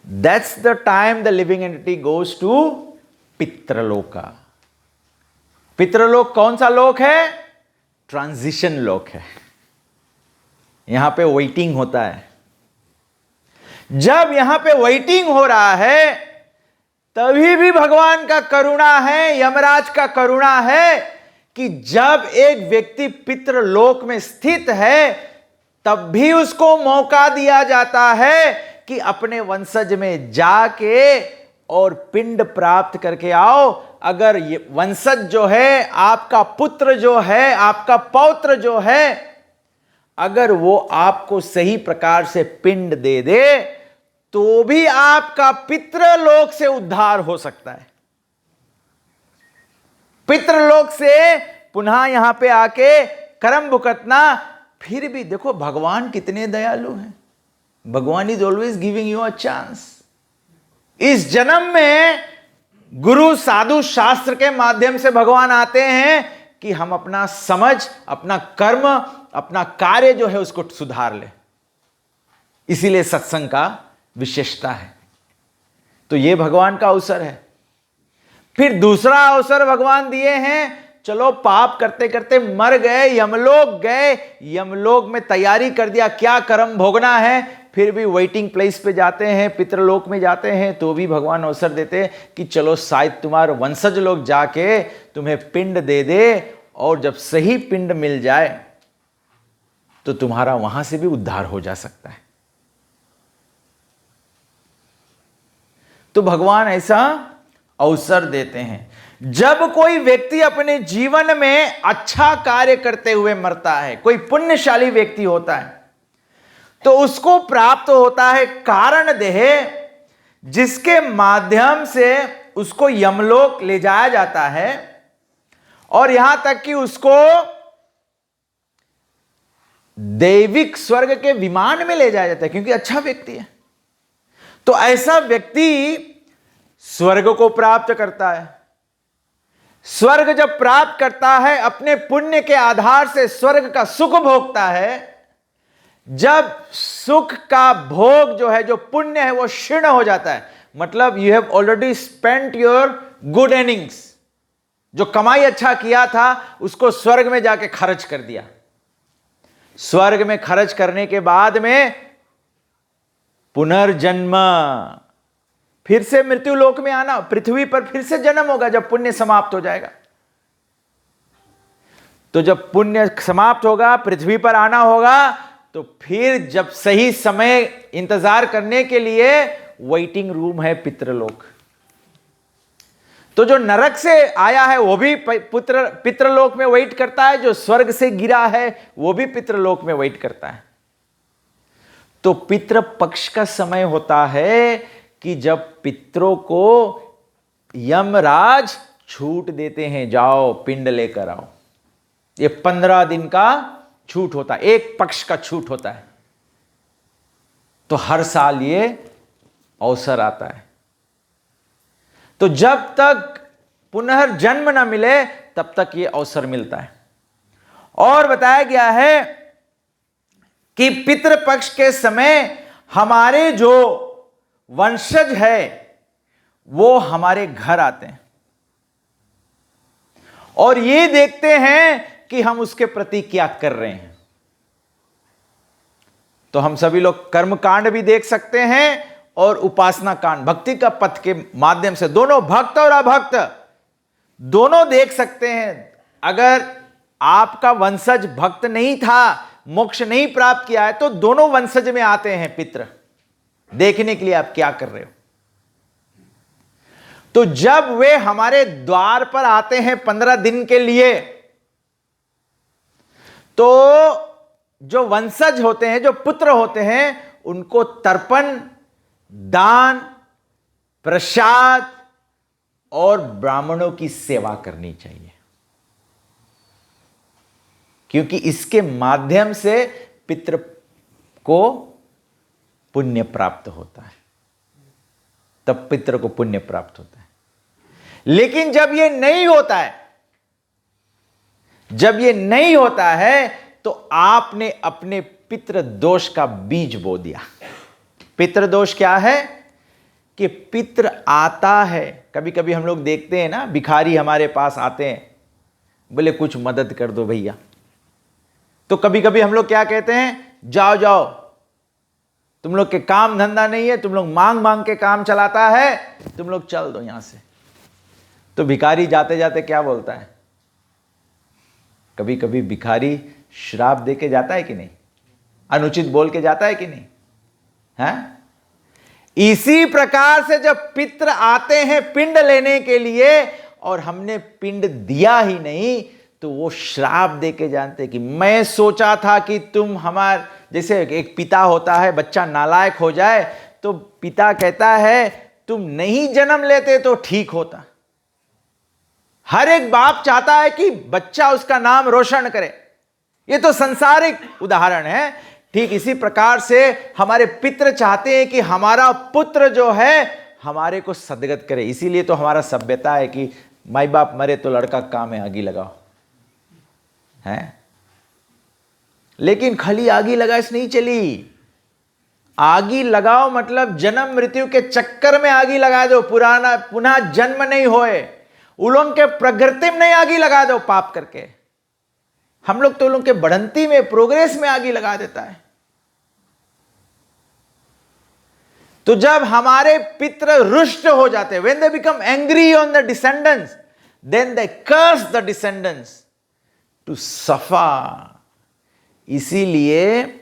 that's the time the living entity goes to पितृलोका। पितृलोक कौन सा लोक है? ट्रांजिशन लोक है। यहां पे वेटिंग होता है। जब यहां पे वेटिंग हो रहा है तभी भी भगवान का करुणा है, यमराज का करुणा है कि जब एक व्यक्ति पितृलोक में स्थित है तब भी उसको मौका दिया जाता है कि अपने वंशज में जाके और पिंड प्राप्त करके आओ। अगर ये वंशज जो है, आपका पुत्र जो है, आपका पौत्र जो है, अगर वो आपको सही प्रकार से पिंड दे दे तो भी आपका पितृलोक से उद्धार हो सकता है। पितृलोक से पुनः यहां पे आके कर्म भुगतना, फिर भी देखो भगवान कितने दयालु हैं। भगवान is always giving you a chance. इस जन्म में गुरु साधु शास्त्र के माध्यम से भगवान आते हैं कि हम अपना समझ, अपना कर्म, अपना कार्य जो है उसको सुधार ले। इसीलिए सत्संग का विशेषता है। तो यह भगवान का अवसर है। फिर दूसरा अवसर भगवान दिए हैं, चलो पाप करते करते मर गए, यमलोक गए, यमलोक में तैयारी कर दिया क्या कर्म भोगना है, फिर भी वेटिंग प्लेस पे जाते हैं, पितृलोक में जाते हैं, तो भी भगवान अवसर देते हैं कि चलो शायद तुम्हारे वंशज लोग जाके तुम्हें पिंड दे दे, और जब सही पिंड मिल जाए तो तुम्हारा वहां से भी उद्धार हो जा सकता है। तो भगवान ऐसा अवसर देते हैं। जब कोई व्यक्ति अपने जीवन में अच्छा कार्य करते हुए मरता है, कोई पुण्यशाली व्यक्ति होता है, तो उसको प्राप्त होता है कारण देह, जिसके माध्यम से उसको यमलोक ले जाया जाता है, और यहां तक कि उसको दैविक स्वर्ग के विमान में ले जाया जाता है, क्योंकि अच्छा व्यक्ति है। तो ऐसा व्यक्ति स्वर्ग को प्राप्त करता है। स्वर्ग जब प्राप्त करता है, अपने पुण्य के आधार से स्वर्ग का सुख भोगता है। जब सुख का भोग जो है, जो पुण्य है, वो क्षीण हो जाता है, मतलब you have already spent your good earnings, जो कमाई अच्छा किया था उसको स्वर्ग में जाके खर्च कर दिया। स्वर्ग में खर्च करने के बाद में पुनर्जन्म, फिर से मृत्यु लोक में आना, पृथ्वी पर फिर से जन्म होगा जब पुण्य समाप्त हो जाएगा। तो जब पुण्य समाप्त होगा, पृथ्वी पर आना होगा, तो फिर जब सही समय इंतजार करने के लिए वेटिंग रूम है पितृलोक। तो जो नरक से आया है वो भी पितृलोक में वेट करता है, जो स्वर्ग से गिरा है वो भी पितृलोक में वेट करता है। तो पितृ पक्ष का समय होता है कि जब पितरों को यमराज छूट देते हैं, जाओ पिंड लेकर आओ। ये 15 दिन का छूट होता है, एक पक्ष का छूट होता है। तो हर साल ये अवसर आता है। तो जब तक पुनर्जन्म न मिले तब तक ये अवसर मिलता है। और बताया गया है कि पितृपक्ष के समय हमारे जो वंशज है वो हमारे घर आते हैं और ये देखते हैं कि हम उसके प्रति क्या कर रहे हैं। तो हम सभी लोग कर्म कांड भी देख सकते हैं और उपासना कांड, भक्ति का पथ के माध्यम से दोनों भक्त और अभक्त दोनों देख सकते हैं। अगर आपका वंशज भक्त नहीं था, मोक्ष नहीं प्राप्त किया है, तो दोनों वंशज में आते हैं पितृ, देखने के लिए आप क्या कर रहे हो। तो जब वे हमारे द्वार पर आते हैं 15 दिन के लिए, तो जो वंशज होते हैं, जो पुत्र होते हैं, उनको तर्पण, दान, प्रसाद और ब्राह्मणों की सेवा करनी चाहिए, क्योंकि इसके माध्यम से पितृ को पुण्य प्राप्त होता है, तब पितृ को पुण्य प्राप्त होता है। लेकिन जब यह नहीं होता है, जब यह नहीं होता है, तो आपने अपने पितृ दोष का बीज बो दिया। पितृ दोष क्या है कि पितृ आता है, कभी कभी हम लोग देखते हैं ना, भिखारी हमारे पास आते हैं, बोले कुछ मदद कर दो भैया। तो कभी कभी हम लोग क्या कहते हैं, जाओ जाओ, तुम लोग के काम धंधा नहीं है, तुम लोग मांग मांग के काम चलाता है, तुम लोग चल दो यहां से। तो भिखारी जाते जाते क्या बोलता है, कभी कभी भिखारी श्राप दे के जाता है कि नहीं, अनुचित बोल के जाता है कि नहीं है? इसी प्रकार से जब पितृ आते हैं पिंड लेने के लिए और हमने पिंड दिया ही नहीं, तो वो श्राप दे के जानते कि मैं सोचा था कि तुम हमारे जैसे, एक पिता होता है, बच्चा नालायक हो जाए तो पिता कहता है तुम नहीं जन्म लेते तो ठीक होता। हर एक बाप चाहता है कि बच्चा उसका नाम रोशन करे। ये तो संसारिक उदाहरण है। ठीक इसी प्रकार से हमारे पितृ चाहते हैं कि हमारा पुत्र जो है हमारे को सदगत करे। इसीलिए तो हमारा सभ्यता है कि माई बाप मरे तो लड़का काम में आगी लगाओ, है। लेकिन खाली आगी लगाए से नहीं चली। आगी लगाओ मतलब जन्म मृत्यु के चक्कर में आगी लगा दो, पुराना पुनः जन्म नहीं होए। उलों के प्रकृति में नहीं आगी लगा दो पाप करके। हम लोग तो उलों के बढ़ंती में, प्रोग्रेस में आगी लगा देता है। तो जब हमारे पितृ रुष्ट हो जाते हैं, when they become angry on the descendants, then they curse the descendants to suffer। इसीलिए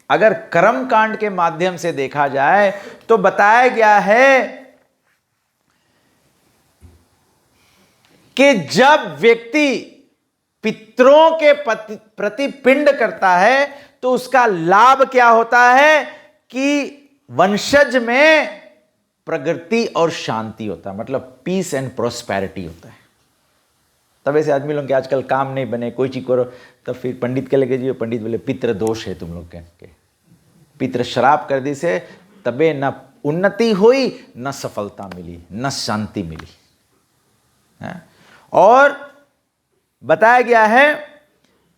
अगर कर्म कांड के माध्यम से देखा जाए तो बताया गया है कि जब व्यक्ति पितरों के प्रति पिंड करता है तो उसका लाभ क्या होता है कि वंशज में प्रगति और शांति होता है, मतलब पीस एंड प्रोस्पेरिटी होता है। तब ऐसे आदमी लोग के आजकल काम नहीं बने, कोई चीज करो तब फिर पंडित के लगे जियो, पंडित बोले पितृ दोष है तुम लोग के पितृ श्राप कर दी से तबे न उन्नति हुई, न सफलता मिली, न शांति मिली है। और बताया गया है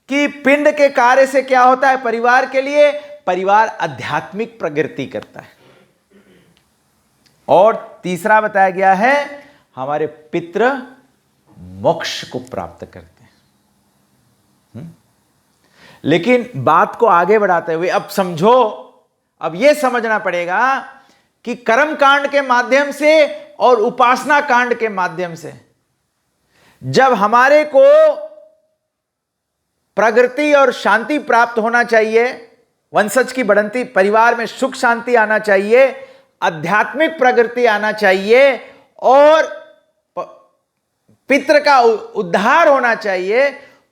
कि पिंड के कार्य से क्या होता है परिवार के लिए, परिवार आध्यात्मिक प्रगति करता है। और तीसरा बताया गया है हमारे पितृ मोक्ष को प्राप्त करते हैं। लेकिन बात को आगे बढ़ाते हुए अब समझो, अब यह समझना पड़ेगा कि कर्म कांड के माध्यम से और उपासना कांड के माध्यम से जब हमारे को प्रगति और शांति प्राप्त होना चाहिए, वंशज की बढ़ंती, परिवार में सुख शांति आना चाहिए, आध्यात्मिक प्रगति आना चाहिए और पितृ का उद्धार होना चाहिए,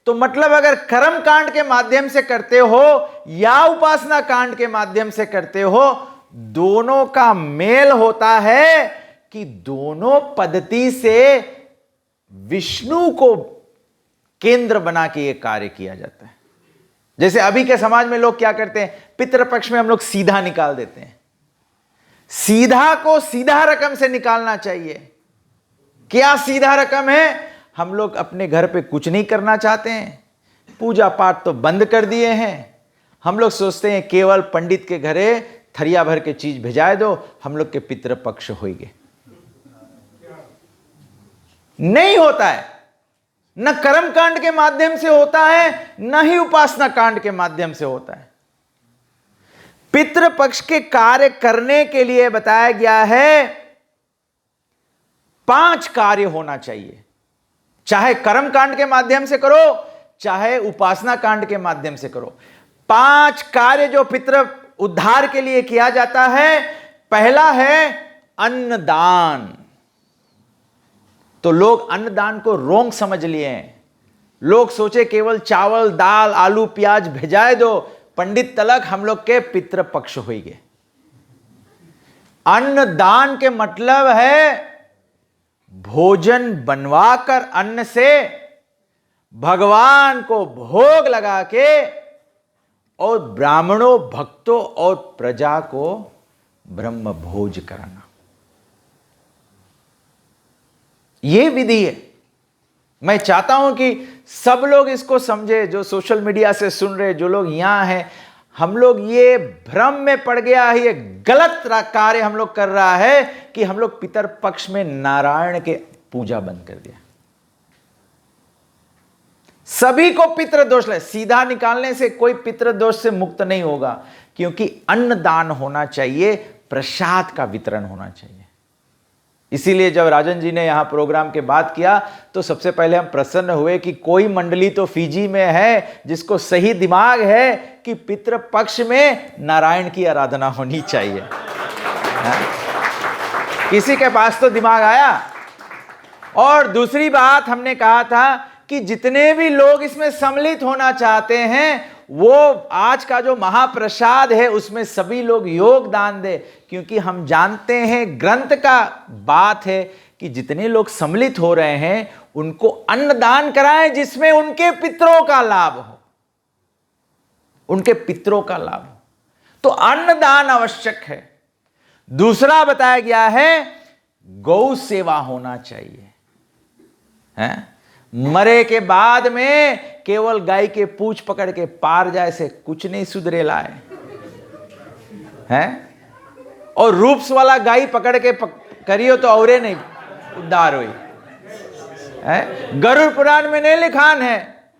तो मतलब अगर कर्म कांड के माध्यम से करते हो या उपासना कांड के माध्यम से करते हो, दोनों का मेल होता है कि दोनों पद्धति से विष्णु को केंद्र बना के यह कार्य किया जाता है। जैसे अभी के समाज में लोग क्या करते हैं, पितृपक्ष में हम लोग सीधा निकाल देते हैं। सीधा को सीधा रकम से निकालना चाहिए। क्या सीधा रकम है? हम लोग अपने घर पे कुछ नहीं करना चाहते हैं, पूजा पाठ तो बंद कर दिए हैं। हम लोग सोचते हैं केवल पंडित के घरे थरिया भर के चीज भेजाए दो, हम लोग के पितृपक्ष होइगे। नहीं होता है। न कर्म कांड के माध्यम से होता है, न ही उपासना कांड के माध्यम से होता है। पितृपक्ष के कार्य करने के लिए बताया गया है 5 कार्य होना चाहिए। चाहे कर्म कांड के माध्यम से करो, चाहे उपासना कांड के माध्यम से करो। 5 कार्य जो पितृ उद्धार के लिए किया जाता है। पहला है अन्नदान। तो लोग अन्नदान को रोंग समझ लिए हैं। लोग सोचे केवल चावल दाल आलू प्याज भेजाए दो, पंडित तलक हम लोग के पितृपक्ष होइगे। अन्नदान के मतलब है भोजन बनवाकर अन्न से भगवान को भोग लगा के और ब्राह्मणों भक्तों और प्रजा को ब्रह्म भोज कराना, यह विधि है। मैं चाहता हूं कि सब लोग इसको समझे, जो सोशल मीडिया से सुन रहे, जो लोग यहां हैं। हम लोग ये भ्रम में पड़ गया है, ये गलत कार्य हम लोग कर रहा है कि हम लोग पितर पक्ष में नारायण के पूजा बंद कर दिया। सभी को पितृ दोष ले, सीधा निकालने से कोई पितृ दोष से मुक्त नहीं होगा, क्योंकि अन्नदान होना चाहिए, प्रसाद का वितरण होना चाहिए। इसीलिए जब राजन जी ने यहां प्रोग्राम के बात किया तो सबसे पहले हम प्रसन्न हुए कि कोई मंडली तो फिजी में है जिसको सही दिमाग है कि पितृ पक्ष में नारायण की आराधना होनी चाहिए। किसी के पास तो दिमाग आया। और दूसरी बात हमने कहा था कि जितने भी लोग इसमें सम्मिलित होना चाहते हैं वो आज का जो महाप्रसाद है उसमें सभी लोग योगदान दे, क्योंकि हम जानते हैं ग्रंथ का बात है कि जितने लोग सम्मिलित हो रहे हैं उनको अन्नदान कराएं जिसमें उनके पितरों का लाभ हो, उनके पितरों का लाभ हो। तो अन्नदान आवश्यक है। दूसरा बताया गया है गौ सेवा होना चाहिए, है? मरे के बाद में केवल गाय के पूंछ पकड़ के पार जाए से कुछ नहीं सुधरेला है? और रूप्स वाला गाय पकड़ के करियो तो औरे नहीं उद्धार हुई है। गरुड़ पुराण में नहीं लिखान है,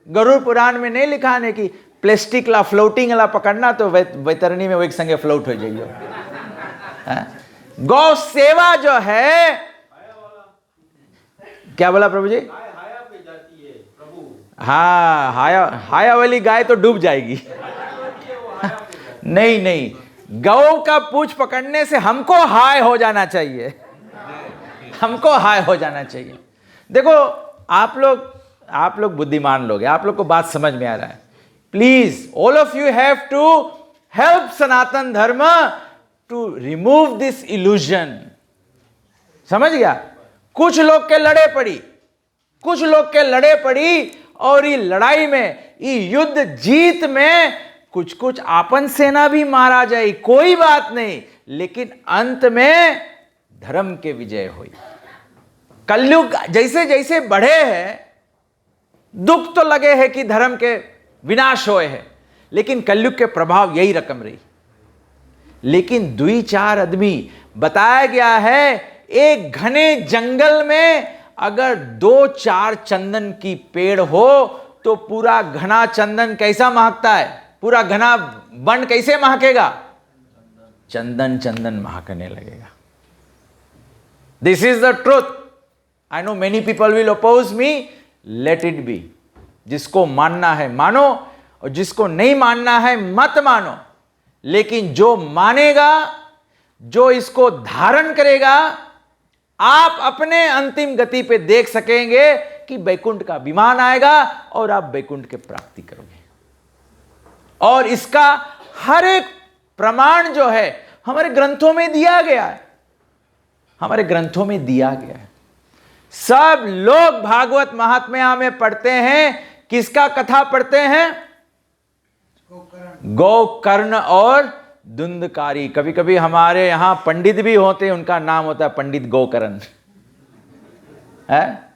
गरुड़ पुराण में नहीं लिखान है कि प्लास्टिक ला फ्लोटिंग ला पकड़ना तो वैतरणी में वो एक संगे फ्लोट हो जाइए। गौ सेवा जो है, क्या बोला प्रभु जी? हाँ, हाया वाली गाय तो डूब जाएगी। नहीं नहीं, गौ का पूंछ पकड़ने से हमको हाय हो जाना चाहिए, हमको हाय हो जाना चाहिए। देखो आप लोग बुद्धिमान लोग हैं, आप लोग को बात समझ में आ रहा है। Please all of you have to help Sanatan Dharma to remove this illusion. समझ गया? कुछ लोग के लड़े पड़ी और ये लड़ाई में, ये युद्ध जीत में कुछ आपन सेना भी मारा जाए, कोई बात नहीं, लेकिन अंत में धर्म के विजय हुई। कलयुग जैसे जैसे बढ़े हैं, दुख तो लगे हैं कि धर्म के विनाश होए हैं, लेकिन कलयुग के प्रभाव यही रकम रही। लेकिन 2-4 आदमी बताया गया है, एक घने जंगल में अगर 2-4 चंदन की पेड़ हो तो पूरा घना चंदन कैसा महकता है? पूरा घना वन कैसे महकेगा? चंदन महकने लगेगा। This is the truth. I know many people will oppose me, let it be. जिसको मानना है मानो और जिसको नहीं मानना है मत मानो, लेकिन जो मानेगा, जो इसको धारण करेगा, आप अपने अंतिम गति पे देख सकेंगे कि बैकुंठ का विमान आएगा और आप बैकुंठ की प्राप्ति करोगे। और इसका हर एक प्रमाण जो है हमारे ग्रंथों में दिया गया है, हमारे ग्रंथों में दिया गया है। सब लोग भागवत महात्म्य में पढ़ते हैं, किसका कथा पढ़ते हैं? गोकर्ण और धुंधकारी। कभी कभी हमारे यहां पंडित भी होते हैं, उनका नाम होता है पंडित गोकर्ण, है?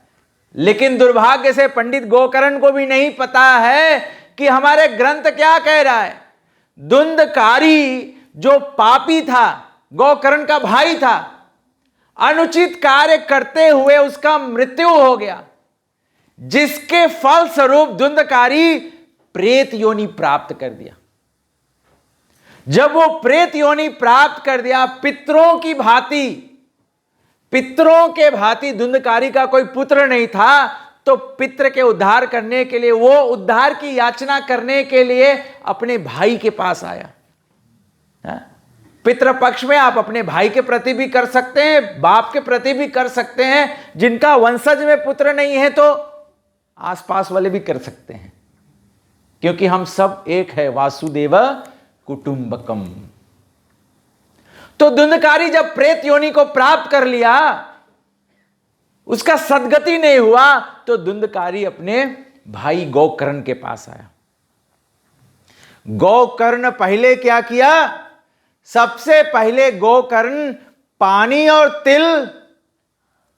लेकिन दुर्भाग्य से पंडित गोकर्ण को भी नहीं पता है कि हमारे ग्रंथ क्या कह रहा है। धुंधकारी जो पापी था, गोकर्ण का भाई था, अनुचित कार्य करते हुए उसका मृत्यु हो गया, जिसके फल स्वरूप धुंधकारी प्रेत योनि प्राप्त कर दिया। जब वो प्रेत योनि प्राप्त कर दिया, पितरों के भांति धुंधकारी का कोई पुत्र नहीं था, तो पित्र के उद्धार करने के लिए, वो उद्धार की याचना करने के लिए अपने भाई के पास आया। पितृ पक्ष में आप अपने भाई के प्रति भी कर सकते हैं, बाप के प्रति भी कर सकते हैं। जिनका वंशज में पुत्र नहीं है तो आसपास वाले भी कर सकते हैं, क्योंकि हम सब एक है, वासुदेव कुटुंबकम। तो धुंधकारी जब प्रेत योनि को प्राप्त कर लिया, उसका सद्गति नहीं हुआ, तो धुंधकारी अपने भाई गोकर्ण के पास आया। गोकर्ण पहले क्या किया? सबसे पहले गोकर्ण पानी और तिल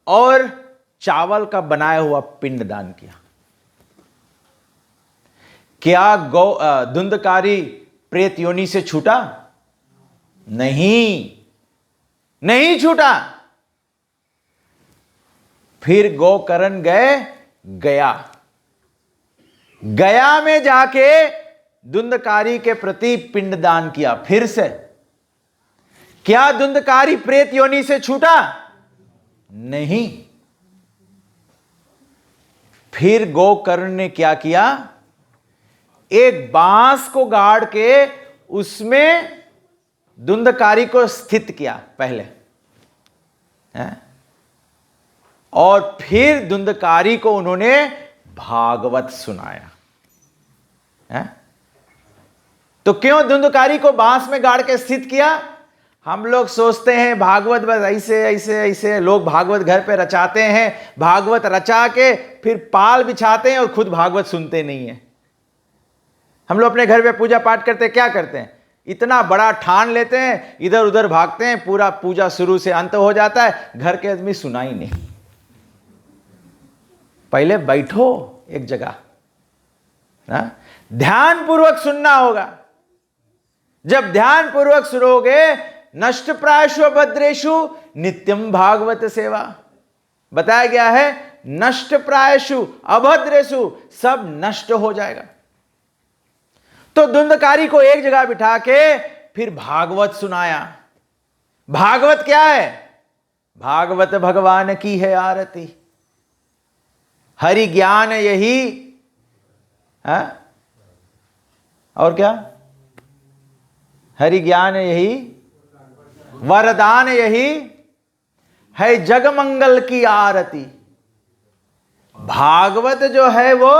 और चावल का बनाया हुआ पिंड दान किया। क्या धुंधकारी प्रेत योनि से छूटा? नहीं छूटा। फिर गोकर्ण गया में जाके धुंधकारी के प्रति पिंडदान किया फिर से। क्या धुंधकारी प्रेत योनि से छूटा? नहीं। फिर गोकर्ण ने क्या किया? एक बांस को गाड़ के उसमें धुंधकारी को स्थित किया पहले, है? और फिर धुंधकारी को उन्होंने भागवत सुनाया, है? तो क्यों धुंधकारी को बांस में गाड़ के स्थित किया? हम लोग सोचते हैं भागवत बस ऐसे ऐसे ऐसे, लोग भागवत घर पे रचाते हैं, भागवत रचा के फिर पाल बिछाते हैं और खुद भागवत सुनते नहीं है। हम लोग अपने घर पे पूजा पाठ करते हैं, क्या करते हैं? इतना बड़ा ठान लेते हैं, इधर उधर भागते हैं, पूरा पूजा शुरू से अंत हो जाता है, घर के आदमी सुना ही नहीं। पहले बैठो एक जगह, ध्यान पूर्वक सुनना होगा। जब ध्यान पूर्वक सुनोगे, नष्ट प्रायशु भद्रेशु नित्यम भागवत सेवा, बताया गया है नष्ट प्रायशु अभद्रेशु, सब नष्ट हो जाएगा। तो धुंधकारी को एक जगह बिठा के फिर भागवत सुनाया। भागवत क्या है? भागवत भगवान की है आरती, हरि ज्ञान यही है। और क्या? हरि ज्ञान यही, वरदान यही है, जगमंगल की आरती। भागवत जो है वो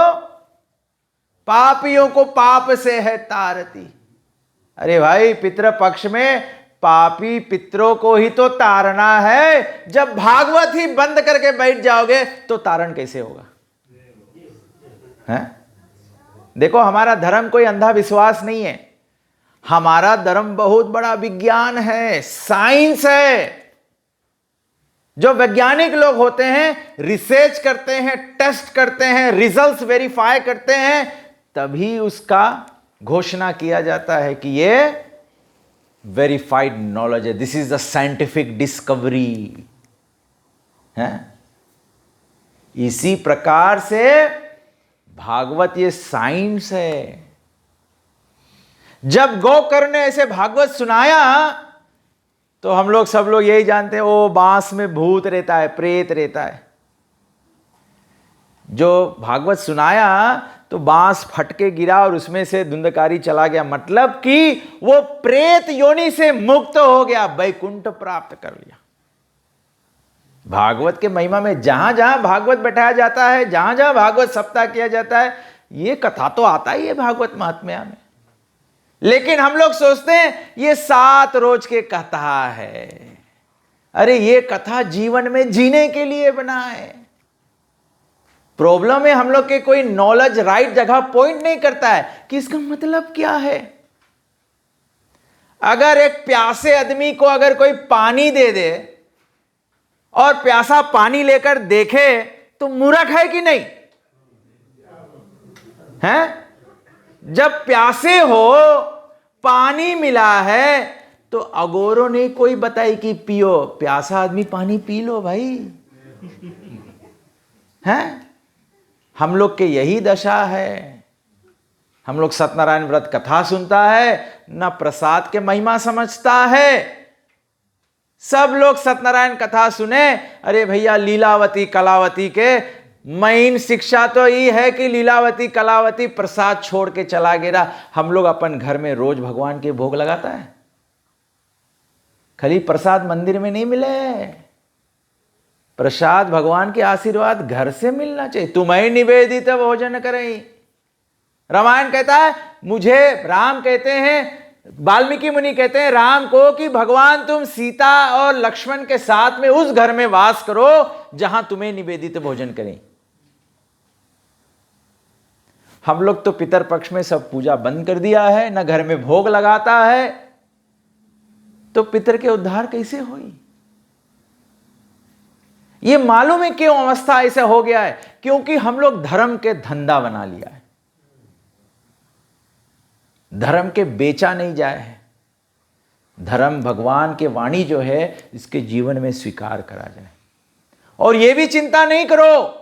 पापियों को पाप से है तारती। अरे भाई, पितृ पक्ष में पापी पितरों को ही तो तारना है। जब भागवत ही बंद करके बैठ जाओगे तो तारण कैसे होगा? हैं? देखो, हमारा धर्म कोई अंधा विश्वास नहीं है, हमारा धर्म बहुत बड़ा विज्ञान है, साइंस है। जो वैज्ञानिक लोग होते हैं, रिसर्च करते हैं, टेस्ट करते हैं, रिजल्ट्स वेरीफाई करते हैं, तभी उसका घोषणा किया जाता है कि ये वेरीफाइड नॉलेज है, this is the scientific discovery है। इसी प्रकार से भागवत ये साइंस है। जब गोकर्ण ने ऐसे भागवत सुनाया तो हम लोग सब लोग यही जानते हैं, ओ बांस में भूत रहता है, प्रेत रहता है। जो भागवत सुनाया तो बांस फट के गिरा और उसमें से धुंधकारी चला गया, मतलब कि वो प्रेत योनि से मुक्त हो गया, वैकुंठ प्राप्त कर लिया। भागवत के महिमा में जहां जहां भागवत बैठाया जाता है, जहां जहां भागवत सप्ताह किया जाता है, ये कथा तो आता ही है भागवत महात्म्य में। लेकिन हम लोग सोचते हैं ये 7 रोज के कथा है। अरे ये कथा जीवन में जीने के लिए बना है। प्रॉब्लम है हम लोग के कोई नॉलेज राइट जगह पॉइंट नहीं करता है कि इसका मतलब क्या है। अगर एक प्यासे आदमी को अगर कोई पानी दे दे और प्यासा पानी लेकर देखे तो मूर्ख है कि नहीं है? जब प्यासे हो, पानी मिला है, तो अगोरों ने कोई बताई कि पियो, प्यासा आदमी पानी पी लो भाई, हैं? हम लोग के यही दशा है। हम लोग सत्यनारायण व्रत कथा सुनता है, ना प्रसाद के महिमा समझता है। सब लोग सत्यनारायण कथा सुने, अरे भैया लीलावती कलावती के मेन शिक्षा तो ये है कि लीलावती कलावती प्रसाद छोड़ के चला गया। हम लोग अपन घर में रोज भगवान के भोग लगाता है, खाली प्रसाद मंदिर में नहीं मिले। प्रसाद भगवान के आशीर्वाद घर से मिलना चाहिए। तुम्हें निवेदित भोजन करें। रामायण कहता है, मुझे राम कहते हैं, वाल्मीकि मुनि कहते हैं राम को कि भगवान तुम सीता और लक्ष्मण के साथ में उस घर में वास करो जहां तुम्हें निवेदित भोजन करें। हम लोग तो पितर पक्ष में सब पूजा बंद कर दिया है, ना घर में भोग लगाता है, तो पितर के उद्धार कैसे होई? ये मालूम है क्यों अवस्था ऐसा हो गया है? क्योंकि हम लोग धर्म के धंधा बना लिया है। धर्म के बेचा नहीं जाए है। धर्म भगवान के वाणी जो है इसके जीवन में स्वीकार करा जाए। और ये भी चिंता नहीं करो,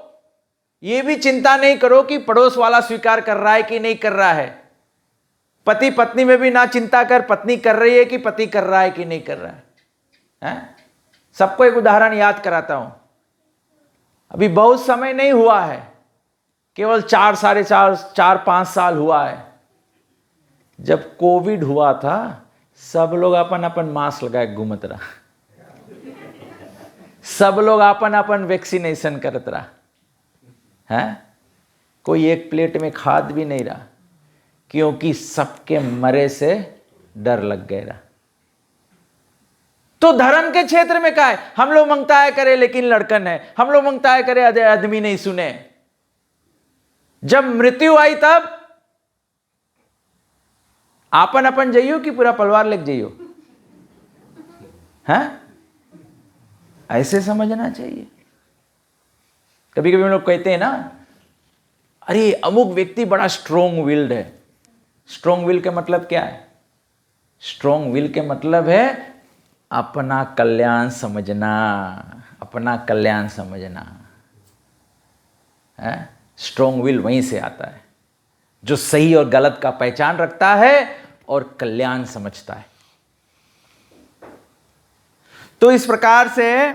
ये भी चिंता नहीं करो कि पड़ोस वाला स्वीकार कर रहा है कि नहीं कर रहा है। पति पत्नी में भी ना चिंता कर, पत्नी कर रही है कि पति कर रहा है कि नहीं कर रहा है। सबको एक उदाहरण याद कराता हूं। अभी बहुत समय नहीं हुआ है, केवल 4, साढ़े 4-5 साल हुआ है। जब कोविड हुआ था, सब लोग अपन अपन मास्क लगाए घूमत रहा, सब लोग अपन अपन वैक्सीनेशन करत रहा है। कोई एक प्लेट में खाद भी नहीं रहा। क्योंकि सबके मरे से डर लग गया। तो धर्म के क्षेत्र में क्या है? हम लोग मंगताए करे लेकिन लड़कन है, हम लोग मंगताए करे आदमी नहीं सुने। जब मृत्यु आई तब आपन अपन जाइयो कि पूरा परिवार लेके जाइयो? हैं? ऐसे समझना चाहिए। कभी कभी हम लोग कहते हैं ना, अरे अमुक व्यक्ति बड़ा स्ट्रोंग विल्ड है। स्ट्रोंग विल के मतलब क्या है? स्ट्रोंग विल के मतलब है अपना कल्याण समझना, अपना कल्याण समझना है। स्ट्रोंग विल वहीं से आता है, जो सही और गलत का पहचान रखता है और कल्याण समझता है। तो इस प्रकार से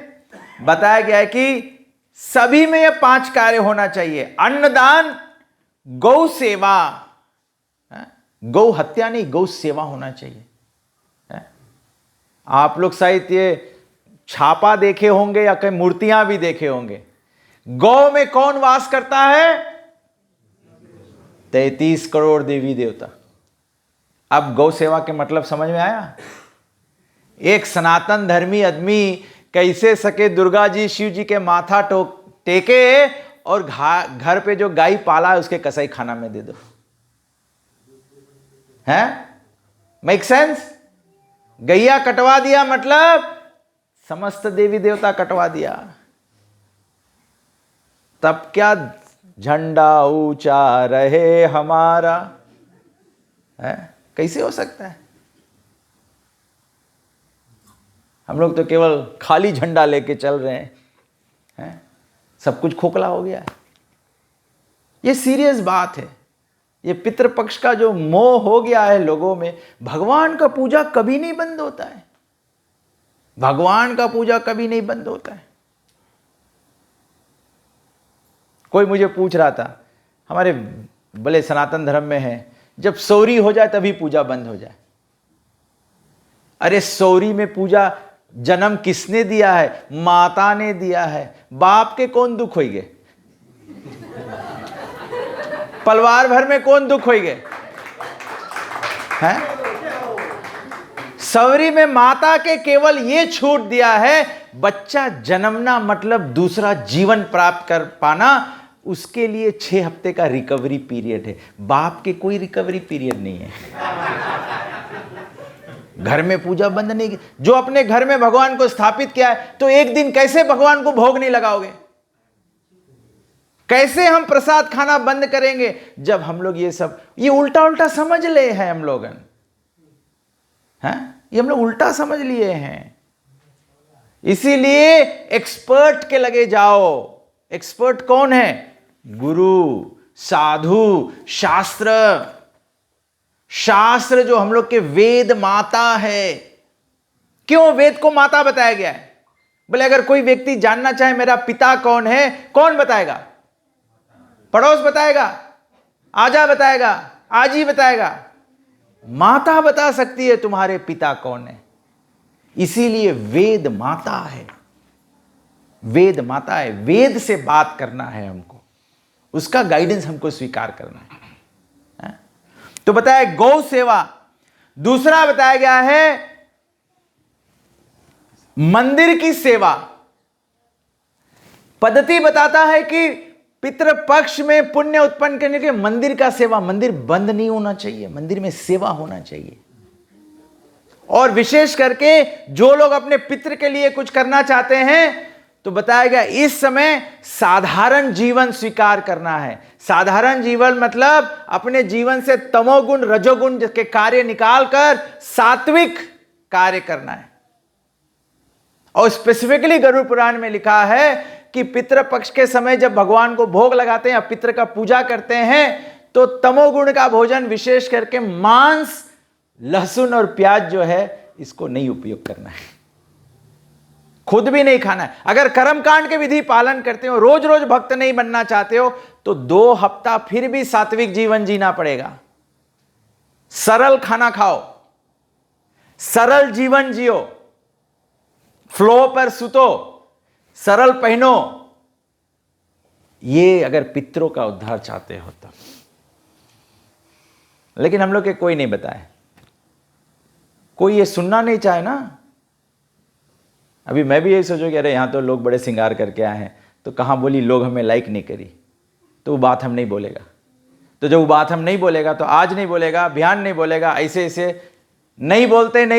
बताया गया है कि सभी में यह 5 कार्य होना चाहिए। अन्नदान, गौ सेवा, गौ हत्या नहीं, गौ सेवा होना चाहिए। आप लोग शायद ये छापा देखे होंगे या कई मूर्तियां भी देखे होंगे। गौ में कौन वास करता है? 33 करोड़ देवी देवता। अब गौ सेवा के मतलब समझ में आया? एक सनातन धर्मी आदमी कैसे सके दुर्गा जी शिव जी के माथा टेके और घर पे जो गाय पाला है उसके कसाई खाना में दे दो। है? Make sense? गैया कटवा दिया मतलब समस्त देवी देवता कटवा दिया। तब क्या झंडा ऊंचा रहे हमारा, है? कैसे हो सकता है? हम लोग तो केवल खाली झंडा लेके चल रहे हैं, सब कुछ खोखला हो गया है। ये सीरियस बात है। ये पितृपक्ष का जो मोह हो गया है लोगों में। भगवान का पूजा कभी नहीं बंद होता है, भगवान का पूजा कभी नहीं बंद होता है। कोई मुझे पूछ रहा था, हमारे भले सनातन धर्म में है, जब सौरी हो जाए तभी पूजा बंद हो जाए। अरे सौरी में पूजा जन्म किसने दिया है? माता ने दिया है। बाप के कौन दुख होइगे? परिवार भर में कौन दुख होइगे? हैं? सौरी में माता के केवल ये छूट दिया है, बच्चा जन्मना मतलब दूसरा जीवन प्राप्त कर पाना, उसके लिए 6 हफ्ते का रिकवरी पीरियड है। बाप के कोई रिकवरी पीरियड नहीं है। घर में पूजा बंद नहीं की। जो अपने घर में भगवान को स्थापित किया है, तो एक दिन कैसे भगवान को भोग नहीं लगाओगे? कैसे हम प्रसाद खाना बंद करेंगे? जब हम लोग ये उल्टा उल्टा समझ ले हैं हम लोगन, हैं? ये हम लोग उल्टा समझ लिए हैं। इसीलिए एक्सपर्ट के लगे जाओ। एक्सपर्ट कौन है? गुरु, साधु, शास्त्र। शास्त्र जो हम लोग के वेद माता है। क्यों वेद को माता बताया गया है? बोले अगर कोई व्यक्ति जानना चाहे मेरा पिता कौन है, कौन बताएगा? पड़ोस बताएगा? आजा बताएगा? आजी बताएगा? माता बता सकती है तुम्हारे पिता कौन है। इसीलिए वेद माता है। वेद माता है। वेद से बात करना है हमको, उसका गाइडेंस हमको स्वीकार करना है। तो बताया गौ सेवा। दूसरा बताया गया है मंदिर की सेवा। पद्धति बताता है कि पितृपक्ष में पुण्य उत्पन्न करने के मंदिर का सेवा। मंदिर बंद नहीं होना चाहिए, मंदिर में सेवा होना चाहिए। और विशेष करके जो लोग अपने पितृ के लिए कुछ करना चाहते हैं, तो बताया गया इस समय साधारण जीवन स्वीकार करना है। साधारण जीवन मतलब अपने जीवन से तमोगुण रजोगुण के कार्य निकालकर सात्विक कार्य करना है। और स्पेसिफिकली गरुड़ पुराण में लिखा है कि पितृपक्ष के समय जब भगवान को भोग लगाते हैं या पितृ का पूजा करते हैं, तो तमोगुण का भोजन विशेष करके मांस, लहसुन और प्याज जो है, इसको नहीं उपयोग करना है, खुद भी नहीं खाना है। अगर कर्मकांड के विधि पालन करते हो, रोज रोज भक्त नहीं बनना चाहते हो, तो 2 हफ्ता फिर भी सात्विक जीवन जीना पड़ेगा। सरल खाना खाओ, सरल जीवन जियो, फ्लो पर सुतो, सरल पहनो। ये अगर पितरों का उद्धार चाहते हो तब। लेकिन हम लोग के कोई नहीं बताए, कोई ये सुनना नहीं चाहे ना। अभी मैं भी यही सोचूं कि अरे यहाँ तो लोग बड़े श्रृंगार करके आए हैं, तो कहाँ बोली लोग हमें लाइक नहीं करी, तो वो बात हम नहीं बोलेगा। तो जब वो बात हम नहीं बोलेगा तो आज नहीं बोलेगा, बयान नहीं बोलेगा, ऐसे ऐसे नहीं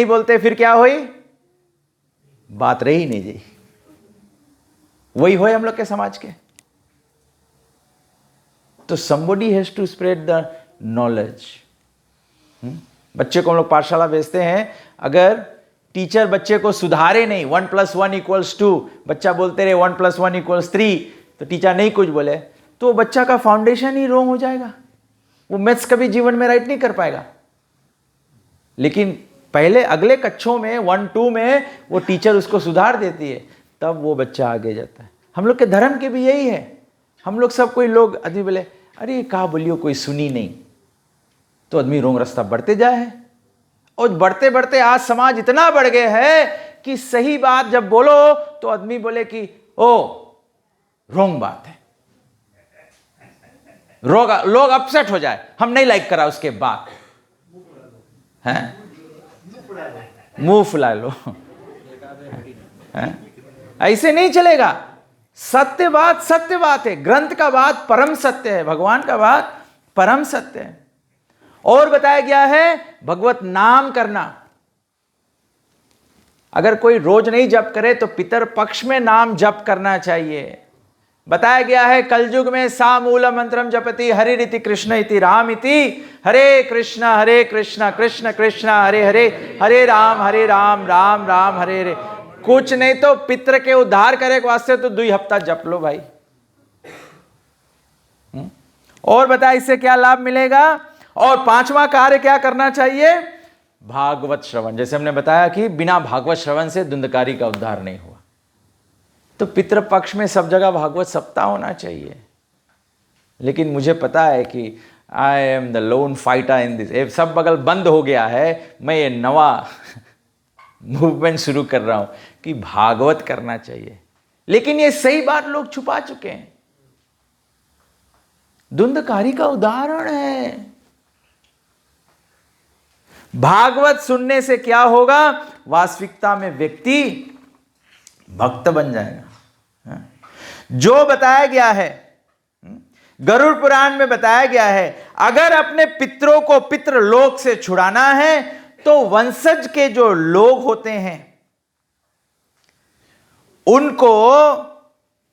बोलते फिर क्या हुई, बात रही नहीं जी। वही होए हम लोग के समाज के। तो somebody has to spread the knowledge। बच्चे को हम लोग पाठशाला भेजते हैं, अगर टीचर बच्चे को सुधारे नहीं, 1 + 1 = 2, बच्चा बोलते रहे 1 + 1 = 3, तो टीचर नहीं कुछ बोले तो बच्चा का फाउंडेशन ही रॉन्ग हो जाएगा, वो मैथ्स कभी जीवन में राइट नहीं कर पाएगा। लेकिन पहले अगले कक्षों में 1-2 में वो टीचर उसको सुधार देती है, तब वो बच्चा आगे जाता है। हम लोग के धर्म के भी यही है। हम लोग सब, कोई लोग आदमी बोले अरे कहा बोलियो कोई सुनी नहीं, तो आदमी रोंग रास्ता बढ़ते जाए है। और बढ़ते बढ़ते आज समाज इतना बढ़ गया है कि सही बात जब बोलो तो आदमी बोले कि ओ रोंग बात है, लोग अपसेट हो जाए, हम नहीं लाइक करा उसके बात है, मुंह फुला लो ऐसे नहीं चलेगा। सत्य बात है, ग्रंथ का बात परम सत्य है, भगवान का बात परम सत्य है। और बताया गया है भगवत नाम करना। अगर कोई रोज नहीं जप करे तो पितर पक्ष में नाम जप करना चाहिए। बताया गया है कलयुग में सा मूल मंत्रम जपति हरिरिति कृष्ण इति राम इति, हरे कृष्ण कृष्ण कृष्ण हरे हरे, हरे राम राम राम हरे हरे। कुछ नहीं तो पितर के उद्धार करे वास्ते तो 2 हफ्ता जप लो भाई। और बता इससे क्या लाभ मिलेगा। और 5वां कार्य क्या करना चाहिए, भागवत श्रवण। जैसे हमने बताया कि बिना भागवत श्रवण से धुंधकारी का उद्धार नहीं हुआ, तो पितृपक्ष में सब जगह भागवत सप्ताह होना चाहिए। लेकिन मुझे पता है कि I am the loan fighter in this, सब बगल बंद हो गया है, मैं ये नवा मूवमेंट शुरू कर रहा हूं कि भागवत करना चाहिए। लेकिन ये सही बात लोग छुपा चुके हैं। धुंधकारी का उदाहरण है। भागवत सुनने से क्या होगा, वास्तविकता में व्यक्ति भक्त बन जाएगा। जो बताया गया है गरुड़ पुराण में बताया गया है, अगर अपने पितरों को पितृलोक से छुड़ाना है तो वंशज के जो लोग होते हैं उनको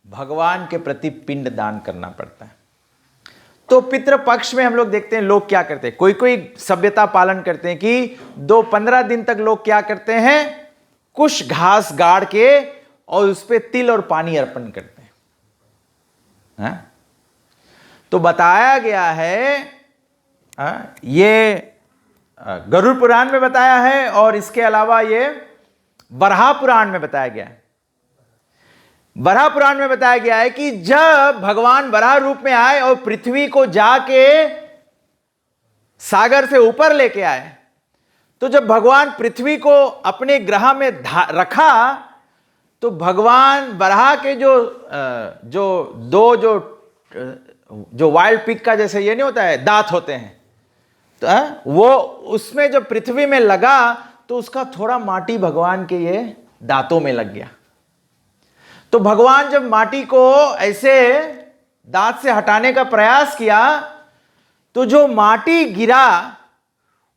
भगवान के प्रति पिंड दान करना पड़ता है। तो पितृपक्ष में हम लोग देखते हैं लोग क्या करते हैं, कोई कोई सभ्यता पालन करते हैं कि 15 दिन तक लोग क्या करते हैं, कुछ घास गाड़ के और उस पे तिल और पानी अर्पण करते हैं। तो बताया गया है, ये गरुड़ पुराण में बताया है और इसके अलावा ये बराह पुराण में बताया गया है। बराह पुराण में बताया गया है कि जब भगवान बराह रूप में आए और पृथ्वी को जाके सागर से ऊपर लेके आए, तो जब भगवान पृथ्वी को अपने ग्रह में रखा तो भगवान बराह के जो वाइल्ड पिग का जैसे ये नहीं होता है दांत होते हैं, तो वो उसमें जब पृथ्वी में लगा तो उसका थोड़ा माटी भगवान के ये दांतों में लग गया। तो भगवान जब माटी को ऐसे दांत से हटाने का प्रयास किया तो जो माटी गिरा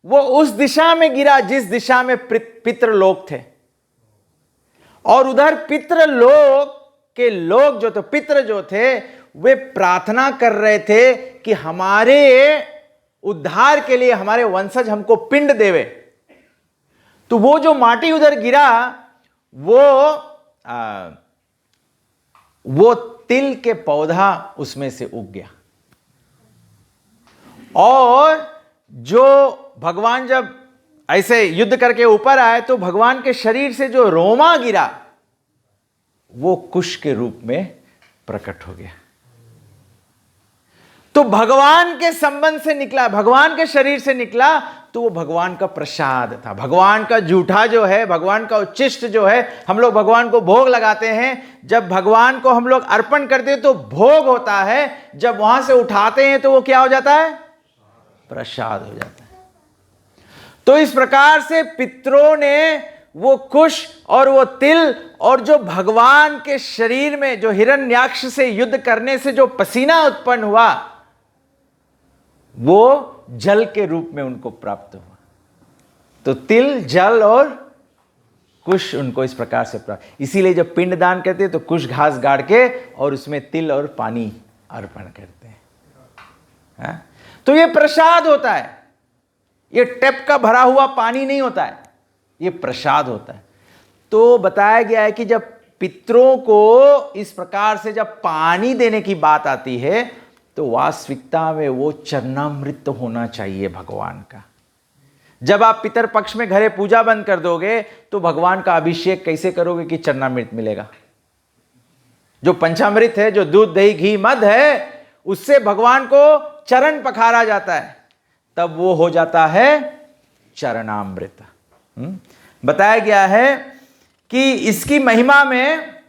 वो उस दिशा में गिरा जिस दिशा में पितृलोक थे। और उधर पितृलोक के लोग जो थे, पितृ जो थे, वे प्रार्थना कर रहे थे कि हमारे उद्धार के लिए हमारे वंशज हमको पिंड देवे। तो वो जो माटी उधर गिरा वो तिल के पौधा उसमें से उग गया। और जो भगवान जब ऐसे युद्ध करके ऊपर आए तो भगवान के शरीर से जो रोमा गिरा वो कुश के रूप में प्रकट हो गया। तो भगवान के संबंध से निकला, भगवान के शरीर से निकला, तो वो भगवान का प्रसाद था। भगवान का जूठा जो है, भगवान का उच्छिष्ट जो है, हम लोग भगवान को भोग लगाते हैं। जब भगवान को हम लोग अर्पण करते हैं तो भोग होता है, जब वहां से उठाते हैं तो वो क्या हो जाता है, प्रसाद हो जाता है। तो इस प्रकार से पितरों ने वो कुश और वो तिल और जो भगवान के शरीर में जो हिरण्याक्ष से युद्ध करने से जो पसीना उत्पन्न हुआ वो जल के रूप में उनको प्राप्त हुआ। तो तिल, जल और कुश उनको इस प्रकार से प्राप्त। इसीलिए जब पिंडदान करते हैं तो कुश घास गाड़ के और उसमें तिल और पानी अर्पण करते हैं। हाँ? तो ये प्रसाद होता है, ये टेप का भरा हुआ पानी नहीं होता है, ये प्रसाद होता है। तो बताया गया है कि जब पितरों को इस प्रकार से जब पानी देने की बात आती है तो वास्तविकता में वो चरणामृत होना चाहिए भगवान का। जब आप पितर पक्ष में घरे पूजा बंद कर दोगे तो भगवान का अभिषेक कैसे करोगे कि चरणामृत मिलेगा? जो पंचामृत है, जो दूध दही घी मध है, उससे भगवान को चरण पखारा जाता है, तब वो हो जाता है चरणामृत। बताया गया है कि इसकी महिमा में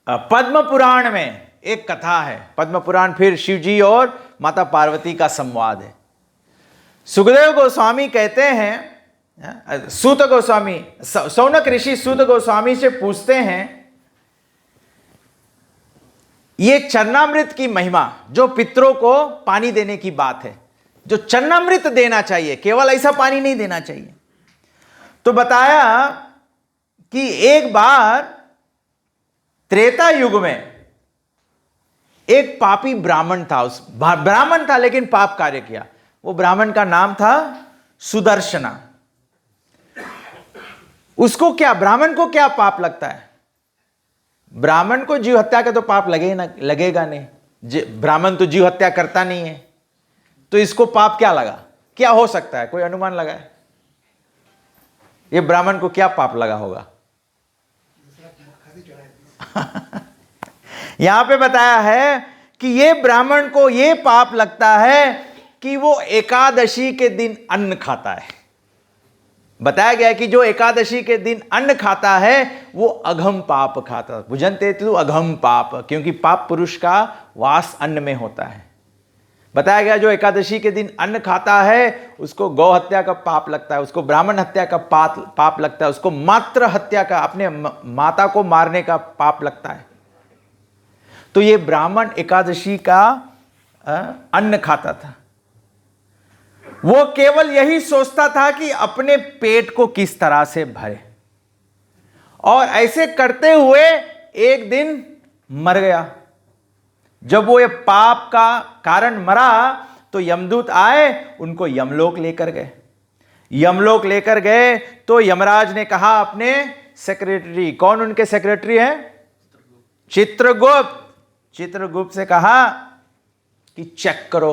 पद्म पुराण में एक कथा है। पद्म पुराण फिर शिव जी और माता पार्वती का संवाद है। सुखदेव गोस्वामी कहते हैं, सूत गोस्वामी, सौनक ऋषि सूत गोस्वामी से पूछते हैं, ये चरणामृत की महिमा, जो पितरों को पानी देने की बात है, जो चरणामृत देना चाहिए, केवल ऐसा पानी नहीं देना चाहिए। तो बताया कि एक बार त्रेता युग में एक पापी ब्राह्मण था। उस ब्राह्मण था लेकिन पाप कार्य किया। वो ब्राह्मण का नाम था सुदर्शना। उसको क्या, ब्राह्मण को क्या पाप लगता है? ब्राह्मण को जीव हत्या का तो पाप लगेगा नहीं। ब्राह्मण तो जीव हत्या करता नहीं है, तो इसको पाप क्या लगा? क्या हो सकता है? कोई अनुमान लगाए, ये ब्राह्मण को क्या पाप लगा होगा? यहां पे बताया है कि ये ब्राह्मण को ये पाप लगता है कि वो एकादशी के दिन अन्न खाता है। बताया गया है कि जो एकादशी के दिन अन्न खाता है वो अघम पाप खाता। भुजन्ते तु अघम पाप, क्योंकि पाप पुरुष का वास अन्न में होता है। बताया गया जो एकादशी के दिन अन्न खाता है उसको गौ हत्या का पाप लगता है, उसको ब्राह्मण हत्या का पाप लगता है, उसको मातृ हत्या का, अपने माता को मारने का पाप लगता है। तो ये ब्राह्मण एकादशी का अन्न खाता था। वो केवल यही सोचता था कि अपने पेट को किस तरह से भरे, और ऐसे करते हुए एक दिन मर गया। जब वो ये पाप का कारण मरा तो यमदूत आए, उनको यमलोक लेकर गए। यमलोक लेकर गए तो यमराज ने कहा अपने सेक्रेटरी, कौन उनके सेक्रेटरी हैं? चित्रगुप्त। चित्रगुप्त से कहा कि चेक करो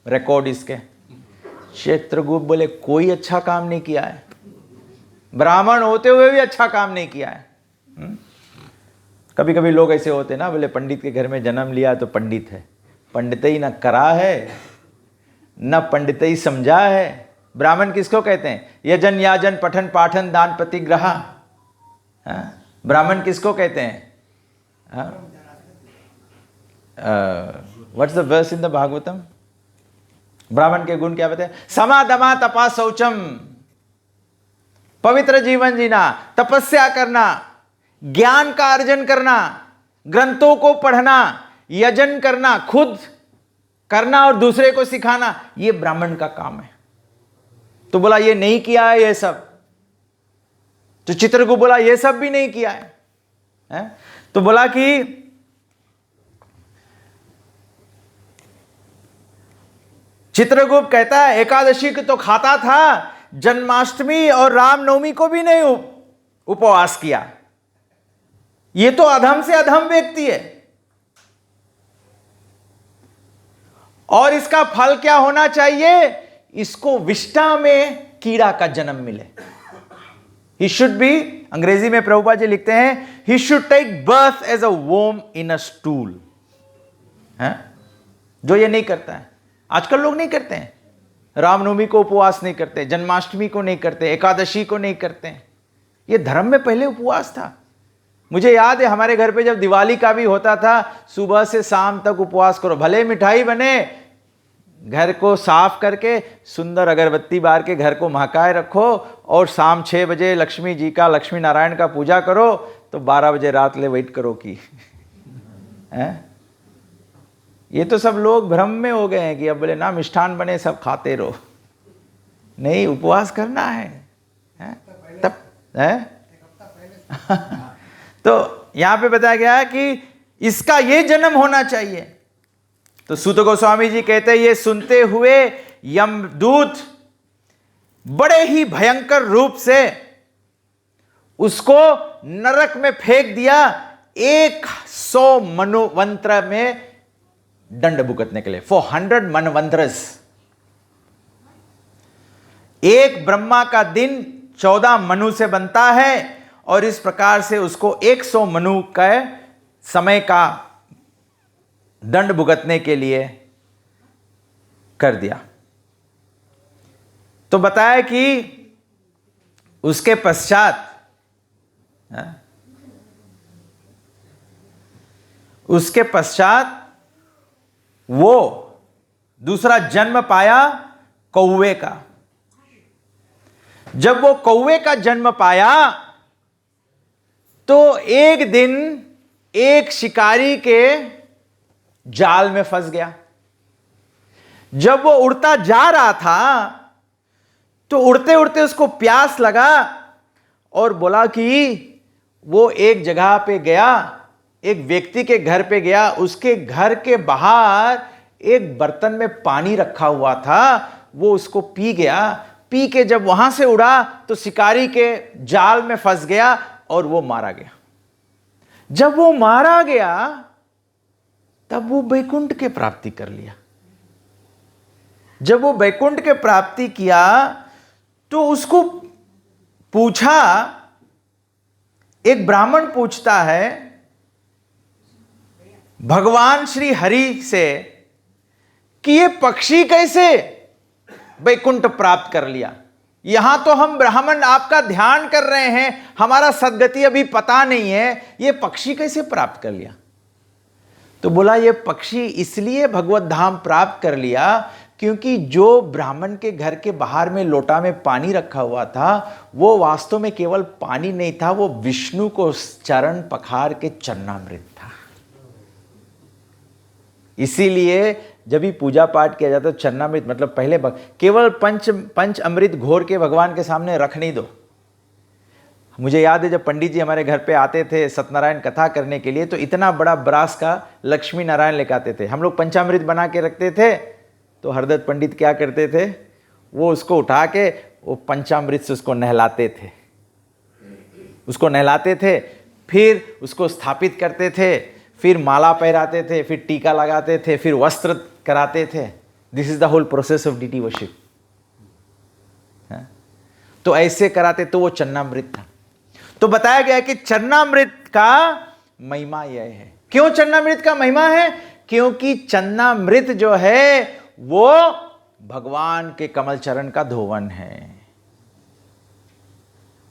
रिकॉर्ड इसके। चित्रगुप्त बोले कोई अच्छा काम नहीं किया है, ब्राह्मण होते हुए भी अच्छा काम नहीं किया है। कभी कभी लोग ऐसे होते ना, बोले पंडित के घर में जन्म लिया तो पंडित है। पंडितई ना करा है न पंडितई समझा है। ब्राह्मण किसको कहते हैं? यजन याजन पठन पाठन दान प्रतिग्रह। ब्राह्मण किसको कहते हैं? What's the verse in the Bhagavatam? ब्राह्मण के गुण क्या बताए? समा दमा तपा शौचम, पवित्र जीवन जीना, तपस्या करना, ज्ञान का अर्जन करना, ग्रंथों को पढ़ना, यजन करना, खुद करना और दूसरे को सिखाना, ये ब्राह्मण का काम है। तो बोला ये नहीं किया है ये सब। तो चित्रगुप्त बोला ये सब भी नहीं किया है? तो बोला कि चित्रगुप्त कहता है एकादशी को तो खाता था, जन्माष्टमी और रामनवमी को भी नहीं उपवास किया। ये तो अधम से अधम व्यक्ति है। और इसका फल क्या होना चाहिए? इसको विष्ठा में कीड़ा का जन्म मिले। ही शुड बी, अंग्रेजी में प्रभुपाद जी लिखते हैं, he should take birth as a worm in a stool. जो ये नहीं करता है, आजकल लोग नहीं करते हैं। रामनवमी को उपवास नहीं करते, जन्माष्टमी को नहीं करते, एकादशी को नहीं करते हैं। ये धर्म में पहले उपवास था। मुझे याद है हमारे घर पे जब दिवाली का भी होता था, सुबह से शाम तक उपवास करो, भले मिठाई बने, घर को साफ करके सुंदर अगरबत्ती बार के घर को महकाए रखो और शाम 6 बजे लक्ष्मी जी का, लक्ष्मी नारायण का पूजा करो, तो 12 बजे रात ले वेट करो कि हैं? ये तो सब लोग भ्रम में हो गए हैं कि अब बोले ना मिष्ठान बने सब खाते रहो। नहीं, उपवास करना है, तब है? तो यहां पे बताया गया है कि इसका ये जन्म होना चाहिए। तो सूत गोस्वामी जी कहते हैं ये सुनते हुए यमदूत बड़े ही भयंकर रूप से उसको नरक में फेंक दिया, 100 मनवंत्र में दंड भुगतने के लिए, 400 मनवंतरस। एक ब्रह्मा का दिन 14 मनु से बनता है और इस प्रकार से उसको 100 मनु का समय का दंड भुगतने के लिए कर दिया। तो बताया कि उसके पश्चात वो दूसरा जन्म पाया कौवे का। जब वो कौवे का जन्म पाया तो एक दिन एक शिकारी के जाल में फंस गया। जब वो उड़ता जा रहा था तो उड़ते उड़ते उसको प्यास लगा और बोला कि वो एक जगह पे गया, एक व्यक्ति के घर पे गया। उसके घर के बाहर एक बर्तन में पानी रखा हुआ था, वो उसको पी गया। पी के जब वहां से उड़ा तो शिकारी के जाल में फंस गया और वो मारा गया। जब वो मारा गया तब वो बैकुंठ के प्राप्ति कर लिया। जब वो बैकुंठ के प्राप्ति किया तो उसको पूछा, एक ब्राह्मण पूछता है भगवान श्री हरि से कि ये पक्षी कैसे बैकुंठ प्राप्त कर लिया? यहां तो हम ब्राह्मण आपका ध्यान कर रहे हैं, हमारा सद्गति अभी पता नहीं है, ये पक्षी कैसे प्राप्त कर लिया? तो बोला ये पक्षी इसलिए भगवत धाम प्राप्त कर लिया क्योंकि जो ब्राह्मण के घर के बाहर में लोटा में पानी रखा हुआ था वो वास्तव में केवल पानी नहीं था, वो विष्णु को चरण पखार के चरणामृत था। इसीलिए जब भी पूजा पाठ किया जाता है चरणामृत मतलब पहले केवल पंच अमृत घोर के भगवान के सामने रख नहीं दो। मुझे याद है जब पंडित जी हमारे घर पे आते थे सत्यनारायण कथा करने के लिए तो इतना बड़ा ब्रास का लक्ष्मी नारायण लेकर आते थे। हम लोग पंचामृत बना के रखते थे तो हरदत्त पंडित क्या करते थे, वो उसको उठा के वो पंचामृत से उसको नहलाते थे, फिर उसको स्थापित करते थे, फिर माला पहराते थे, फिर टीका लगाते थे, फिर वस्त्र कराते थे। This is the whole process of deity worship. तो ऐसे कराते तो वो चरणामृत था। तो बताया गया कि चरणामृत का महिमा यह है। क्यों चरणामृत का महिमा है? क्योंकि चरणामृत जो है वो भगवान के कमल चरण का धोवन है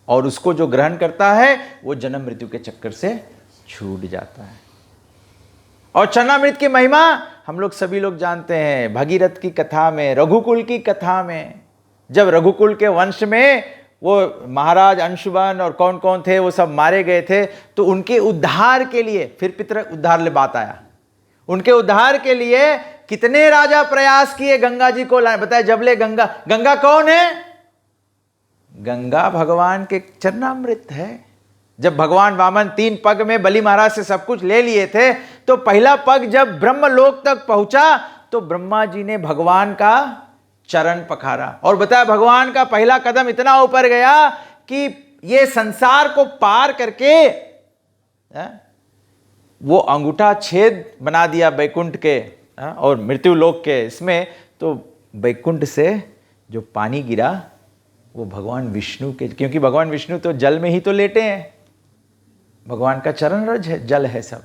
और उसको जो ग्रहण करता है वो जन्म मृत्यु के चक्कर से छूट जाता है। और चरणामृत की महिमा हम लोग सभी लोग जानते हैं। भगीरथ की कथा में, रघुकुल की कथा में, जब रघुकुल के वंश में वो महाराज अंशुमन और कौन कौन थे वो सब मारे गए थे तो उनके उद्धार के लिए, फिर पितर उद्धार ले बात आया, उनके उद्धार के लिए कितने राजा प्रयास किए गंगा जी को लाए। बताया जबले गंगा कौन है? गंगा भगवान के चरणामृत है। जब भगवान वामन 3 पग में बलि महाराज से सब कुछ ले लिए थे तो पहला पग जब ब्रह्मलोक तक पहुंचा तो ब्रह्मा जी ने भगवान का चरण पखारा और बताया भगवान का पहला कदम इतना ऊपर गया कि ये संसार को पार करके वो अंगूठा छेद बना दिया बैकुंठ के और मृत्यु लोक के इसमें। तो बैकुंठ से जो पानी गिरा वो भगवान विष्णु के, क्योंकि भगवान विष्णु तो जल में ही तो लेटे हैं, भगवान का चरण रज है, जल है सब।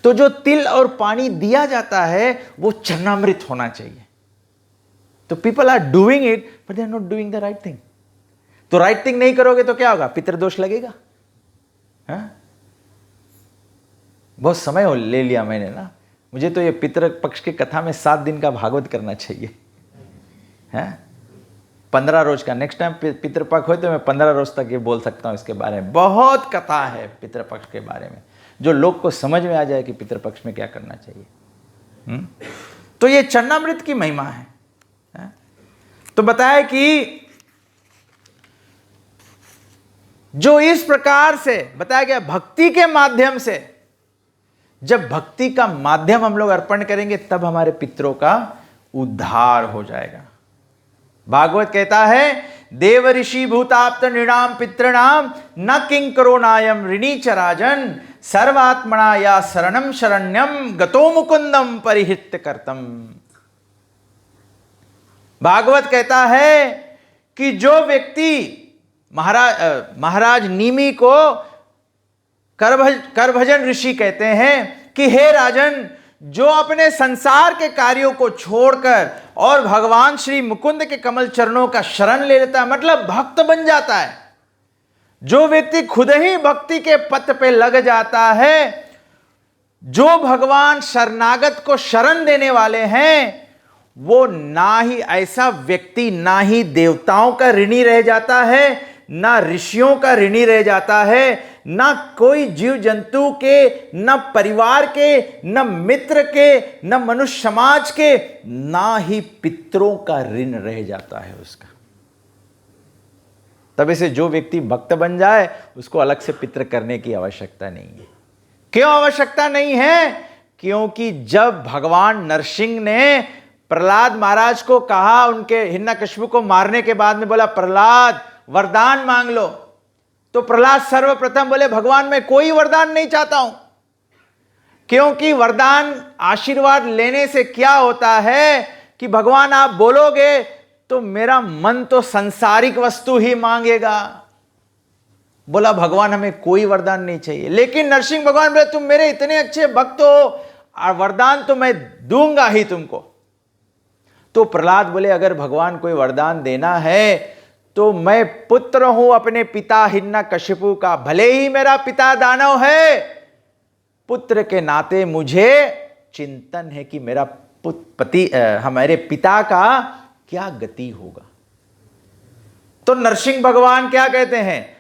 तो जो तिल और पानी दिया जाता है वो चरणामृत होना चाहिए। तो people are doing it but they are not doing the right thing. तो राइट थिंग नहीं करोगे तो क्या होगा? पितृदोष लगेगा। बहुत समय ले लिया मैंने ना, मुझे तो ये पितृ पक्ष की कथा में 7 दिन का भागवत करना चाहिए, है 15 रोज का। नेक्स्ट टाइम पितृपक्ष हो तो मैं 15 रोज तक ये बोल सकता हूँ इसके बारे में। बहुत कथा है पितृपक्ष के बारे में, जो लोग को समझ में आ जाए कि पितृपक्ष में क्या करना चाहिए। तो ये चरणामृत की महिमा है। तो बताया कि जो इस प्रकार से बताया गया भक्ति के माध्यम से, जब भक्ति का माध्यम हम लोग अर्पण करेंगे तब हमारे पितरों का उद्धार हो जाएगा। भागवत कहता है देव ऋषि भूताप्त नृणाम पितृणाम न किंकरो नायम ऋणी चराजन सर्वात्मना या शरणम शरण्यम गतो मुकुंदम परिहित करतम। भागवत कहता है कि जो व्यक्ति महाराज नीमी को करभजन ऋषि कहते हैं कि हे राजन, जो अपने संसार के कार्यों को छोड़कर और भगवान श्री मुकुंद के कमल चरणों का शरण ले लेता है, मतलब भक्त बन जाता है। जो व्यक्ति खुद ही भक्ति के पथ पे लग जाता है, जो भगवान शरणागत को शरण देने वाले हैं, वो ना ही ऐसा व्यक्ति ना ही देवताओं का ऋणी रह जाता है, ना ऋषियों का ऋणी रह जाता है, ना कोई जीव जंतु के, न परिवार के, न मित्र के, न मनुष्य समाज के, ना ही पितरों का ऋण रह जाता है उसका। तब से जो व्यक्ति भक्त बन जाए उसको अलग से पितृ करने की आवश्यकता नहीं है। क्यों आवश्यकता नहीं है? क्योंकि जब भगवान नरसिंह ने प्रहलाद महाराज को कहा, उनके हिरण्यकशिपु को मारने के बाद में बोला प्रहलाद वरदान मांग लो, तो प्रहलाद सर्वप्रथम बोले भगवान मैं कोई वरदान नहीं चाहता हूं, क्योंकि वरदान आशीर्वाद लेने से क्या होता है कि भगवान आप बोलोगे तो मेरा मन तो सांसारिक वस्तु ही मांगेगा। बोला भगवान हमें कोई वरदान नहीं चाहिए। लेकिन नरसिंह भगवान बोले तुम मेरे इतने अच्छे भक्त हो और वरदान तो मैं दूंगा ही तुमको। तो प्रहलाद बोले अगर भगवान कोई वरदान देना है तो मैं पुत्र हूं अपने पिता हिरण्यकशिपु का, भले ही मेरा पिता दानव है, पुत्र के नाते मुझे चिंतन है कि मेरा हमारे पिता का क्या गति होगा। तो नरसिंह भगवान क्या कहते हैं,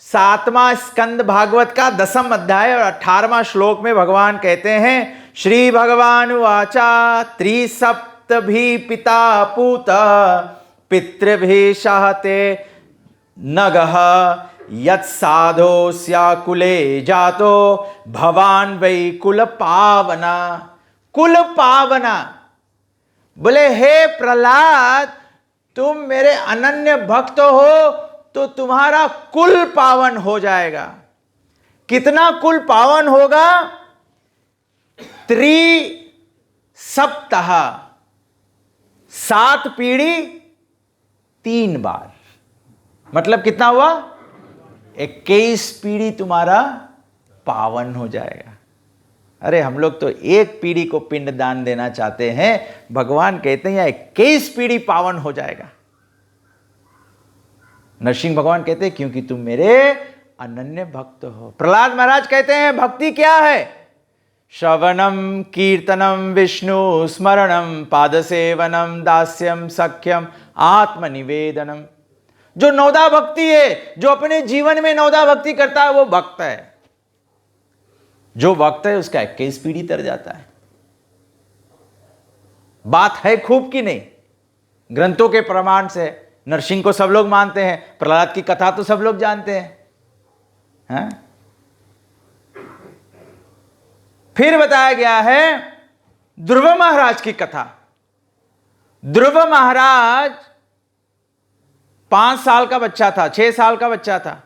7वां स्कंद भागवत का 10वां अध्याय और 18वां श्लोक में भगवान कहते हैं श्री भगवान वाचा त्रिसप्तभि पिता पूत पितृभि सहते नगः यत्साधोस्या कुले जातो भवान वै कुल पावना। कुल पावना बोले हे प्रहलाद तुम मेरे अनन्य भक्त हो तो तुम्हारा कुल पावन हो जाएगा। कितना कुल पावन होगा? त्रिसप्तः 7 पीढ़ी 3 बार, मतलब कितना हुआ? 21 पीढ़ी तुम्हारा पावन हो जाएगा। अरे हम लोग तो 1 पीढ़ी को पिंड दान देना चाहते हैं, भगवान कहते हैं 21 पीढ़ी पावन हो जाएगा। नरसिंह भगवान कहते हैं क्योंकि तुम मेरे अनन्य भक्त हो। प्रहलाद महाराज कहते हैं भक्ति क्या है? श्रवणम कीर्तनम विष्णु स्मरणम पादसेवनम दास्यम सख्यम आत्मनिवेदनम। जो नवदा भक्ति है, जो अपने जीवन में नवदा भक्ति करता है वो भक्त है। जो भक्त है उसका 21 पीढ़ी तर जाता है। बात है खूब की नहीं? ग्रंथों के प्रमाण से नरसिंह को सब लोग मानते हैं, प्रहलाद की कथा तो सब लोग जानते हैं। फिर बताया गया है ध्रुव महाराज की कथा। ध्रुव महाराज 5 साल का बच्चा था, 6 साल का बच्चा था।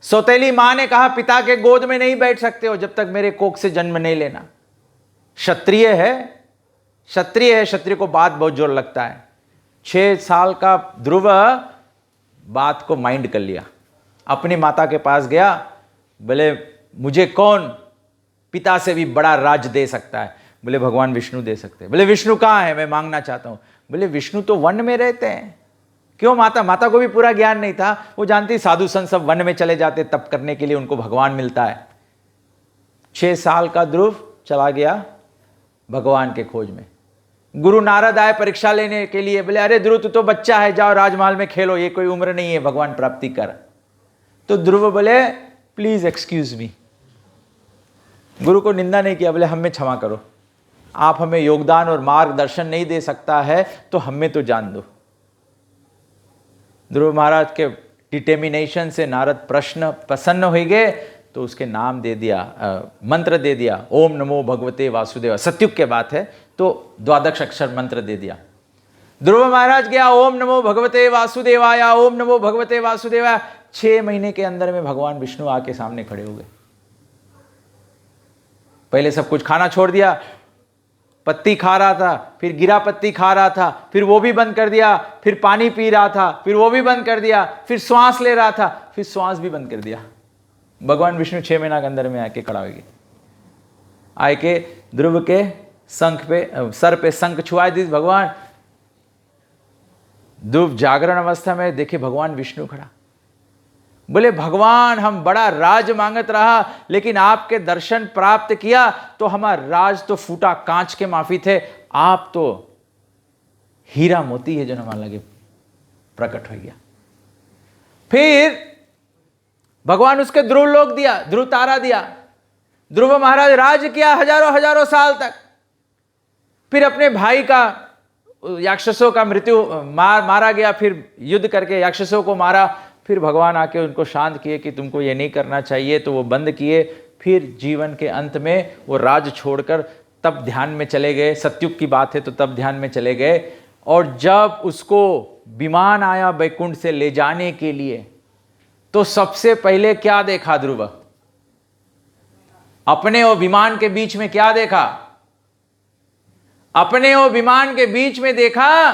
सौतेली मां ने कहा पिता के गोद में नहीं बैठ सकते हो जब तक मेरे कोख से जन्म नहीं लेना। क्षत्रिय है, क्षत्रिय को बात बहुत जोर लगता है। 6 साल का ध्रुव बात को माइंड कर लिया, अपनी माता के पास गया, बोले मुझे कौन पिता से भी बड़ा राज दे सकता है? बोले भगवान विष्णु दे सकते हैं। बोले विष्णु कहाँ है, मैं मांगना चाहता हूं। बोले विष्णु तो वन में रहते हैं। क्यों? माता को भी पूरा ज्ञान नहीं था, वो जानती साधु संत सब वन में चले जाते तप करने के लिए, उनको भगवान मिलता है। 6 साल का ध्रुव चला गया भगवान के खोज में। गुरु नारद आए परीक्षा लेने के लिए, बोले अरे ध्रुव तू तो बच्चा है, जाओ राजमहल में खेलो, ये कोई उम्र नहीं है भगवान प्राप्ति कर। तो ध्रुव बोले प्लीज एक्सक्यूज मी। गुरु को निंदा नहीं किया, बोले हमें क्षमा करो, आप हमें योगदान और मार्गदर्शन नहीं दे सकता है तो हमें तो जान दो। ध्रुव महाराज के डिटर्मिनेशन से नारद प्रसन्न हो गए, तो उसके नाम दे दिया, मंत्र दे दिया, ओम नमो भगवते वासुदेव। सत्युग के बात है तो 12 अक्षर मंत्र दे दिया। ध्रुव महाराज गया, ओम नमो भगवते वासुदेवाय, ओम नमो भगवते वासुदेवाय। 6 महीने के अंदर में भगवान विष्णु आके सामने खड़े हो गए। पहले सब कुछ खाना छोड़ दिया, पत्ती खा रहा था, फिर गिरा पत्ती खा रहा था, फिर वो भी बंद कर दिया, फिर पानी पी रहा था, फिर वो भी बंद कर दिया, फिर श्वास ले रहा था, फिर श्वास भी बंद कर दिया। भगवान विष्णु 6 महीना के अंदर में आके खड़ा हो गए। आए के ध्रुव के शंख पे, सर पे शंख छुआ दी भगवान। ध्रुव जागरण अवस्था में देखे भगवान विष्णु खड़ा, बोले भगवान हम बड़ा राज मांगत रहा, लेकिन आपके दर्शन प्राप्त किया तो हमारा राज तो फूटा कांच के माफी थे, आप तो हीरा मोती है जो हमारे लगे प्रकट हो गया। फिर भगवान उसके ध्रुव लोक दिया, ध्रुव तारा दिया। ध्रुव महाराज राज किया हजारों साल तक। फिर अपने भाई का राक्षसों का मृत्यु मारा गया, फिर युद्ध करके राक्षसों को मारा। फिर भगवान आके उनको शांत किए कि तुमको ये नहीं करना चाहिए, तो वो बंद किए। फिर जीवन के अंत में वो राज छोड़कर तब ध्यान में चले गए। सत्युग की बात है तो तब ध्यान में चले गए। और जब उसको विमान आया वैकुंठ से ले जाने के लिए, तो सबसे पहले क्या देखा ध्रुव? अपने और विमान के बीच में क्या देखा? अपने और विमान के बीच में देखा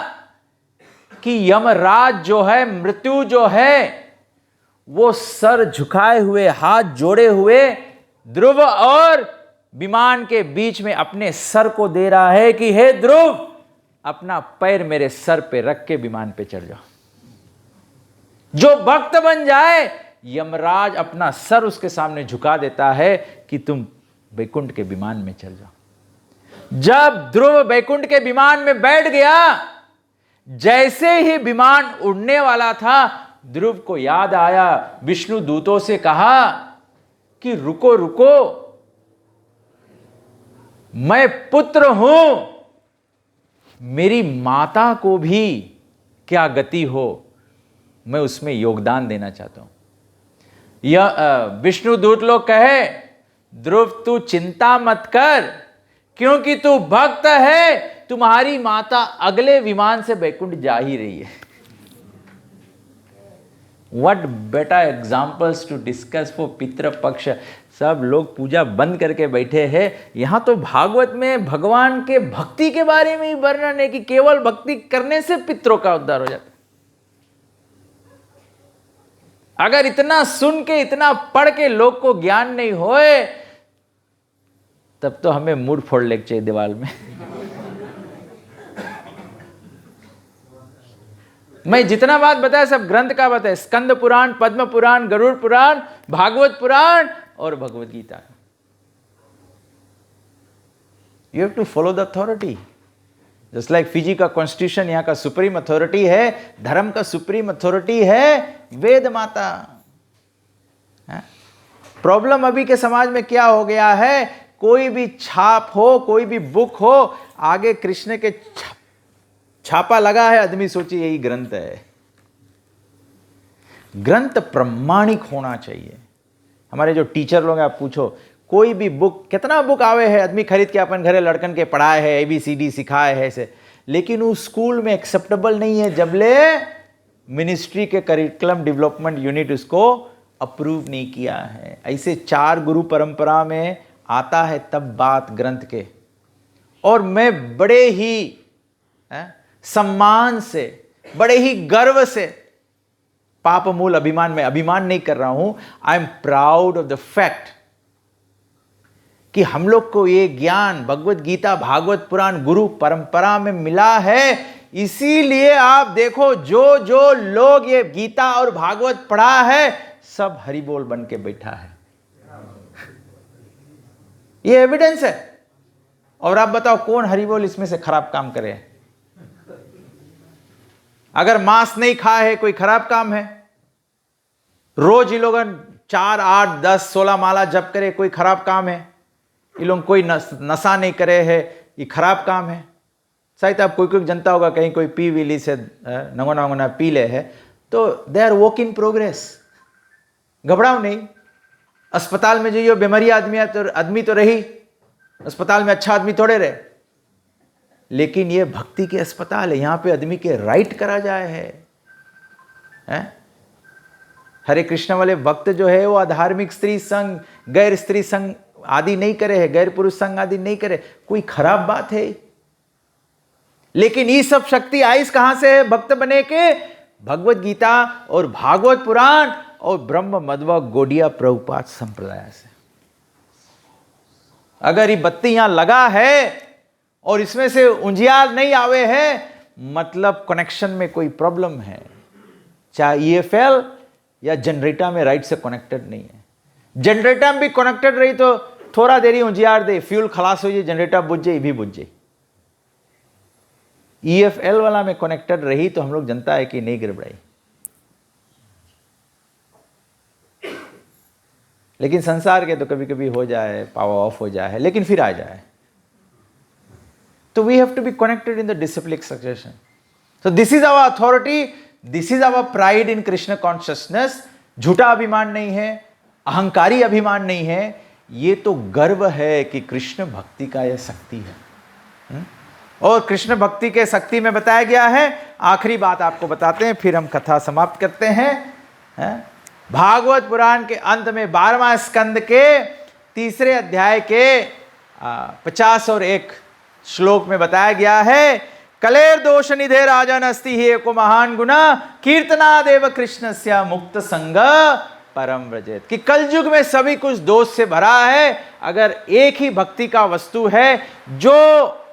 कि यमराज जो है, मृत्यु जो है, वो सर झुकाए हुए, हाथ जोड़े हुए ध्रुव और विमान के बीच में अपने सर को दे रहा है कि हे ध्रुव, अपना पैर मेरे सर पे रख के विमान पे चढ़ जाओ। जो भक्त बन जाए, यमराज अपना सर उसके सामने झुका देता है कि तुम वैकुंठ के विमान में चल जाओ। जब ध्रुव वैकुंठ के विमान में बैठ गया, जैसे ही विमान उड़ने वाला था, ध्रुव को याद आया, विष्णु दूतों से कहा कि रुको रुको, मैं पुत्र हूं, मेरी माता को भी क्या गति हो, मैं उसमें योगदान देना चाहता हूं। यह विष्णु दूत लोग कहे, ध्रुव तू चिंता मत कर, क्योंकि तू भक्त है, तुम्हारी माता अगले विमान से वैकुंठ जा ही रही है। What better examples to discuss for पितृ पक्ष। सब लोग पूजा बंद करके बैठे हैं। यहां तो भागवत में भगवान के भक्ति के बारे में ही वर्णन है कि केवल भक्ति करने से पितरों का उद्धार हो जाता है। अगर इतना सुन के, इतना पढ़ के लोग को ज्ञान नहीं होए, तब तो हमें मूड फोड़ लेके चाहिए दीवार में। मैं जितना बात बताया सब ग्रंथ का बताया, स्कंद पुराण, पद्म पुराण, गरुड़ पुराण, भागवत पुराण और Bhagavad Gita. You have to follow the authority. Just like Fiji का कॉन्स्टिट्यूशन यहाँ का सुप्रीम अथॉरिटी है, धर्म का सुप्रीम अथॉरिटी है वेद माता। प्रॉब्लम अभी के समाज में क्या हो गया है, कोई भी छाप हो, कोई भी बुक हो, आगे कृष्ण के छापा लगा है, आदमी सोचिए यही ग्रंथ है। ग्रंथ प्रमाणिक होना चाहिए। हमारे जो टीचर लोग हैं, आप पूछो, कोई भी बुक, कितना बुक आवे है, आदमी खरीद के अपन घरे लड़कन के पढ़ाए है, ABCD सिखाए है ऐसे, लेकिन उस स्कूल में एक्सेप्टेबल नहीं है जबले मिनिस्ट्री के करिकुलम डेवलपमेंट यूनिट उसको अप्रूव नहीं किया है। ऐसे 4 गुरु परंपरा में आता है तब बात ग्रंथ के। और मैं बड़े ही सम्मान से, बड़े ही गर्व से, पाप मूल अभिमान में अभिमान नहीं कर रहा हूं, I am proud of the fact कि हम लोग को ये ज्ञान भगवत गीता, भागवत पुराण गुरु परंपरा में मिला है। इसीलिए आप देखो, जो जो लोग ये गीता और भागवत पढ़ा है, सब हरि बोल बन के बैठा है। ये एविडेंस है। और आप बताओ कौन हरि बोल इसमें से खराब काम करे? अगर मांस नहीं खाए है कोई खराब काम है? रोज ये लोग 4, 8, 10, 16 माला जप करे कोई खराब काम है? ये लोग कोई नशा नहीं करे है, ये खराब काम है? शायद आप कोई जनता होगा कहीं कोई पी विली से नंगोना वंगोना पी ले है, तो they are work in progress. घबराओ नहीं। अस्पताल में जो बीमारी आदमी तो रही, अस्पताल में अच्छा आदमी थोड़े रहे, लेकिन ये भक्ति के अस्पताल है, यहां पे आदमी के राइट करा जाए है? हरे कृष्ण वाले भक्त जो है वो अधार्मिक स्त्री संग, गैर स्त्री संग आदि नहीं करे है, गैर पुरुष संग आदि नहीं करे, कोई खराब बात है? लेकिन ये सब शक्ति आई कहां से है भक्त बने के? भगवत गीता और भागवत पुराण और ब्रह्म मध्व गौड़िया प्रभुपाद संप्रदाय से। अगर ये बत्ती यहां लगा है और इसमें से उंजियार नहीं आवे है, मतलब कनेक्शन में कोई प्रॉब्लम है, चाहे EFL या जनरेटर में राइट से कनेक्टेड नहीं है। जनरेटर में भी कनेक्टेड रही तो थोड़ा देरी उंजियार दे, फ्यूल खलास हो जाए, जनरेटर बुझ जाए, भी बुझ जाए। EFL वाला में कनेक्टेड रही तो हम लोग जनता है कि नहीं गड़बड़ाई, लेकिन संसार के तो कभी कभी हो जाए, पावर ऑफ हो जाए, लेकिन फिर आ जाए। तो we have to be connected in the disciplic succession. So this is our authority, this is our pride in Krishna consciousness. झूठा अभिमान नहीं है, अहंकारी अभिमान नहीं है, ये तो गर्व है कि कृष्ण भक्ति का यह शक्ति है। और कृष्ण भक्ति के शक्ति में बताया गया है, आखिरी बात आपको बताते हैं फिर हम कथा समाप्त करते हैं। भागवत पुराण के अंत में 12वां स्कंद के 3 अध्याय के 50 और 1 श्लोक में बताया गया है, कलेर दोष निधे राजन अस्ति ही एको महान गुना कीर्तनादेव कृष्णस्य मुक्त संग परम व्रजेत। कि कलयुग में सभी कुछ दोष से भरा है, अगर एक ही भक्ति का वस्तु है जो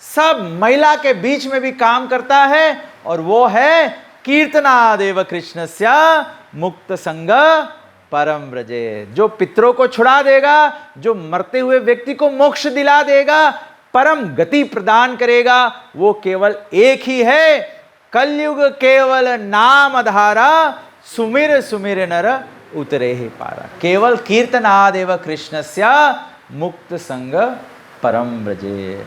सब महिला के बीच में भी काम करता है, और वो है कीर्तनादेव कृष्णस्य मुक्त संग परम व्रजेत। जो पितरों को छुड़ा देगा, जो मरते हुए व्यक्ति को मोक्ष दिला देगा, परम गति प्रदान करेगा, वो केवल एक ही है। कलयुग केवल नाम धारा, सुमिर सुमिर नर उतरे ही पारा। केवल कीर्तनादेव कृष्णस्य मुक्त संग परम व्रजेत।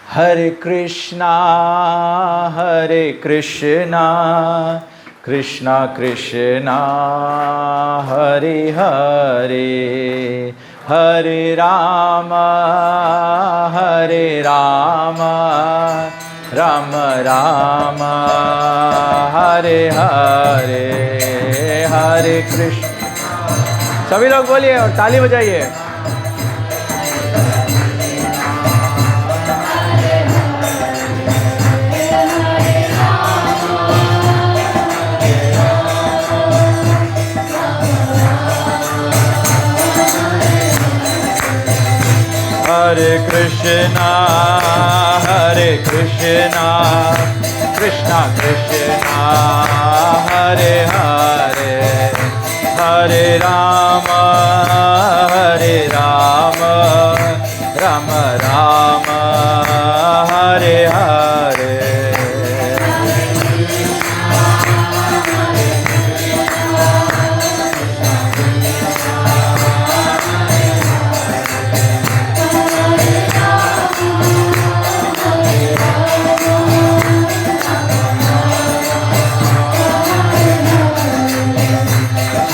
हरे कृष्णा कृष्णा कृष्णा हरे हरे, हरे राम राम राम हरे हरे, हरे कृष्ण। सभी लोग बोलिए और ताली बजाइए। हरे कृष्णा कृष्णा कृष्णा हरे हरे, हरे राम राम राम हरे हरे।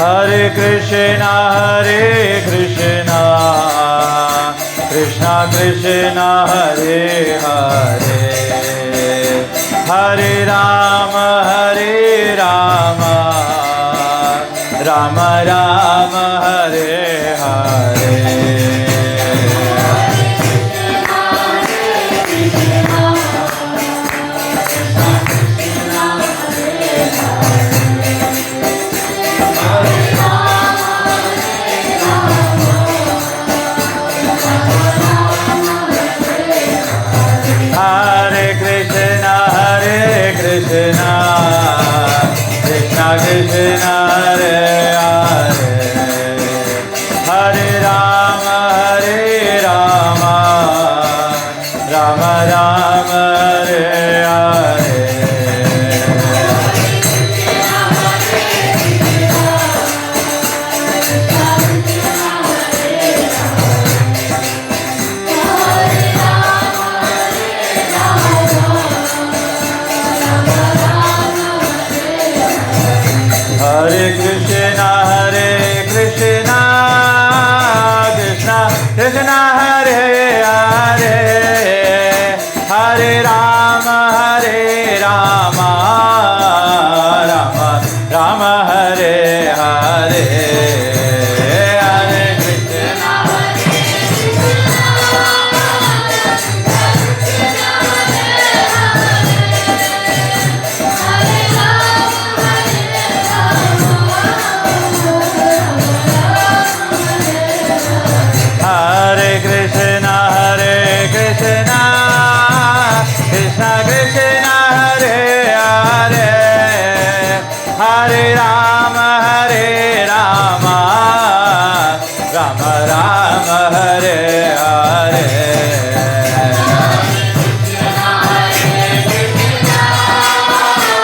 हरे कृष्णा कृष्णा कृष्णा हरे हरे, हरे राम राम राम हरे हरे। कृष्णा कृष्णा कृष्णा हरे हरे, हरे Ram Hare Krishna Krishna Krishna Hare Hare Hare Rama Rama Rama Hare Hare Hare Krishna Hare Krishna Krishna Krishna Hare Hare Hare Rama Rama Rama Hare Hare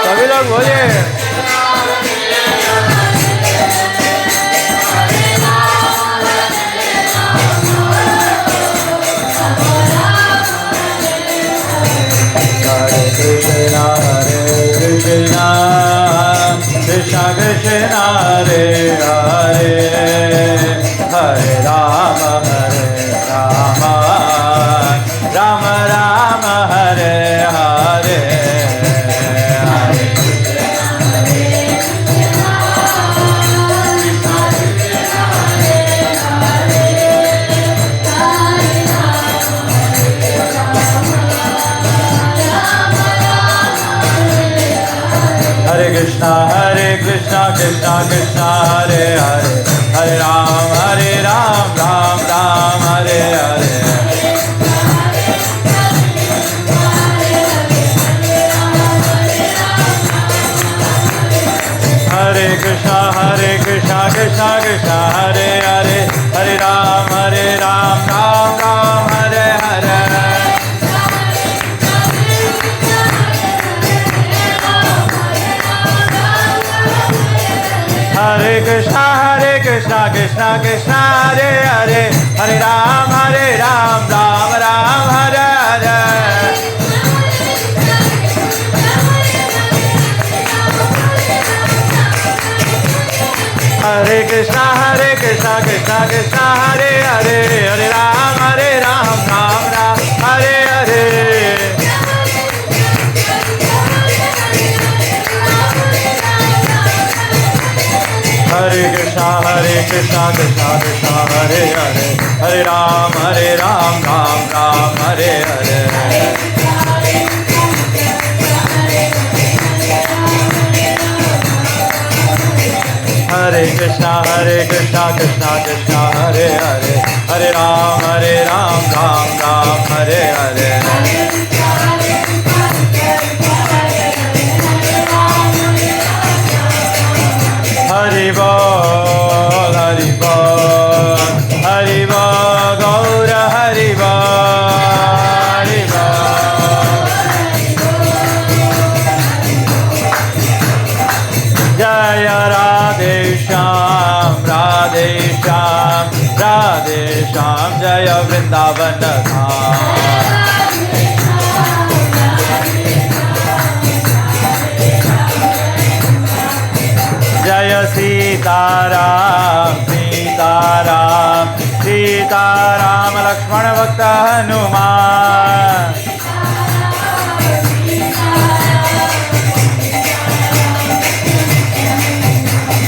सभी लोग बोलिए Krishna Krishna Krishna Hare Hare Hare Rama Rama Rama Hare Hare Hare Hare Krishna Krishna Krishna Hare Hare Hare Ram Ram Ram Hare Hare Hare Krishna Krishna Krishna Hare Hare Hare Ram Ram Ram Hare Hare Hare Krishna Krishna Krishna Hare Hare Hare Ram Ram Ram Hare Hare Hare Krishna Krishna Krishna Hare Hare Hare Ram Ram Ram Hare Hare Hare Krishna Krishna Krishna Hare Hare Hare Ram Ram Ram Hare Hare Hare Krishna Krishna Krishna Hare Hare Hare Ram Ram Ram Hare Hare Hari Bol Hari Bol Hari Bol Gaura Hari Bol Hari Bol Jaya Radhe Shyam Radhe Shyam Radhe Shyam Jaya Vrindavan Dham Jaya Sitaram Sitaram Sitaram Lakshmana Bhakta Hanuman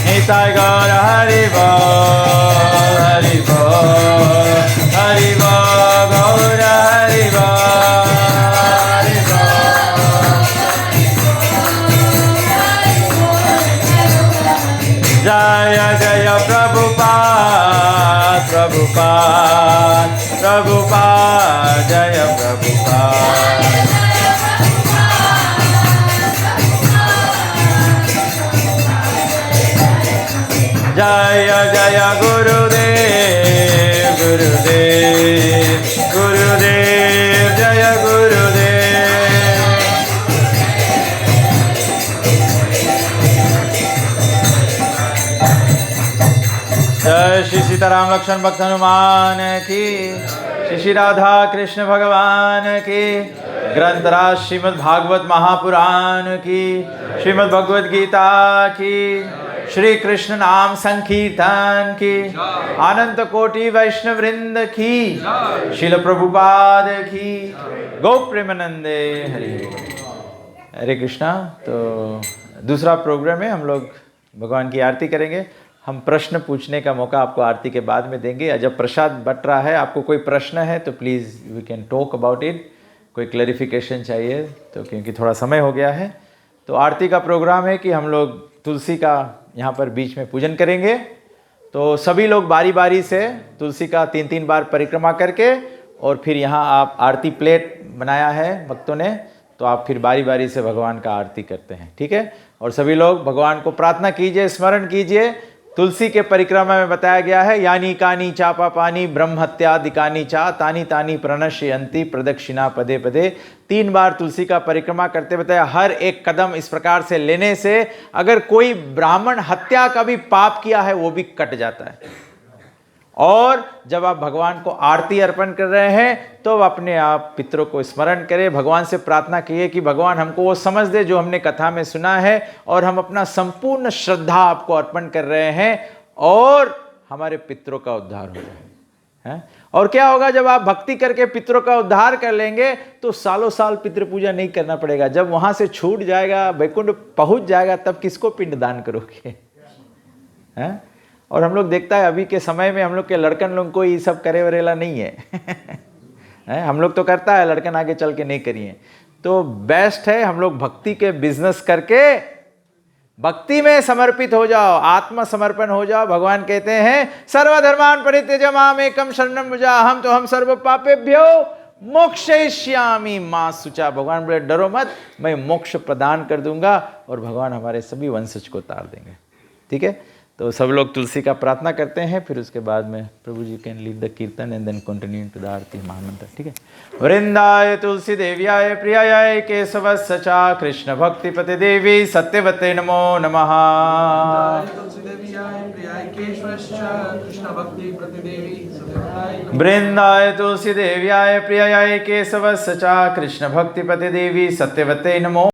Nitai Gaur Hari Bol Hari Bol Hari Bol Gaur Hari Bol Hari Bol Jaya Jaya Prabhupada Prabhupada Prabhupada Jaya Prabhupada Jaya Jaya Gurudev Gurudev Gurudev Jaya Gurudev Jai Shri Sitaram Lakshman Bhakt Hanuman ki Shri Shri Radha Krishna Bhagavan ki ग्रंथराज Shrimad Bhagavat Mahapuran की श्रीमद् भगवद गीता की श्री कृष्ण नाम संकीर्तन की, अनंत कोटि वैष्णव वृंद की, शिल प्रभुपाद की, गौ प्रेमानंदे हरि हरे कृष्णा। तो दूसरा प्रोग्राम है, हम लोग भगवान की आरती करेंगे। हम प्रश्न पूछने का मौका आपको आरती के बाद में देंगे। जब प्रसाद बट रहा है, आपको कोई प्रश्न है तो please we can talk about it, कोई क्लैरिफिकेशन चाहिए तो, क्योंकि थोड़ा समय हो गया है। तो आरती का प्रोग्राम है कि हम लोग तुलसी का यहाँ पर बीच में पूजन करेंगे। तो सभी लोग बारी बारी से तुलसी का 3-3 बार परिक्रमा करके, और फिर यहाँ आप आरती प्लेट बनाया है भक्तों ने, तो आप फिर बारी बारी से भगवान का आरती करते हैं, ठीक है। और सभी लोग भगवान को प्रार्थना कीजिए, स्मरण कीजिए। तुलसी के परिक्रमा में बताया गया है, यानी कानी चापा पानी ब्रह्म हत्यादिकानी चा तानी तानी प्रणश्यंती प्रदक्षिणा पदे पदे। 3 बार तुलसी का परिक्रमा करते बताया। हर एक कदम इस प्रकार से लेने से अगर कोई ब्राह्मण हत्या का भी पाप किया है वो भी कट जाता है। और जब आप भगवान को आरती अर्पण कर रहे हैं तो अपने आप पितरों को स्मरण करें, भगवान से प्रार्थना कीजिए कि भगवान हमको वो समझ दे जो हमने कथा में सुना है, और हम अपना संपूर्ण श्रद्धा आपको अर्पण कर रहे हैं और हमारे पितरों का उद्धार हो जाए है। और क्या होगा, जब आप भक्ति करके पितरों का उद्धार कर लेंगे तो सालों साल पितृ पूजा नहीं करना पड़ेगा। जब वहां से छूट जाएगा, वैकुंठ पहुंच जाएगा, तब किसको पिंडदान करोगे हैं? और हम लोग देखता है अभी के समय में हम लोग के लड़कन लोग को ये सब करे वरेला नहीं है हम लोग तो करता है, लड़कन आगे चल के नहीं करिए। तो बेस्ट है हम लोग भक्ति के बिजनेस करके भक्ति में समर्पित हो जाओ, आत्मसमर्पण हो जाओ। भगवान कहते हैं सर्वधर्मान परित्यज्य माम एकम शरणम व्रज हम सर्व पापेभ्यो मोक्षयिष्यामि मा शुचा। भगवान बोले डरो मत, मैं मोक्ष प्रदान कर दूंगा और भगवान हमारे सभी वंशज को उतार देंगे, ठीक है। तो सब लोग तुलसी का प्रार्थना करते हैं, फिर उसके बाद में Prabhu ji can lead the kirtan and then continue to the aarti mahamantra, ठीक है। वृंदाय तुलसी देव्याय प्रियाय केशव सचा कृष्ण भक्ति पति देवी सत्यवते नमो नमः। वृंदाय तुलसी देव्याय प्रियाय केशव सचा कृष्ण भक्ति पति देवी सत्यवते नमो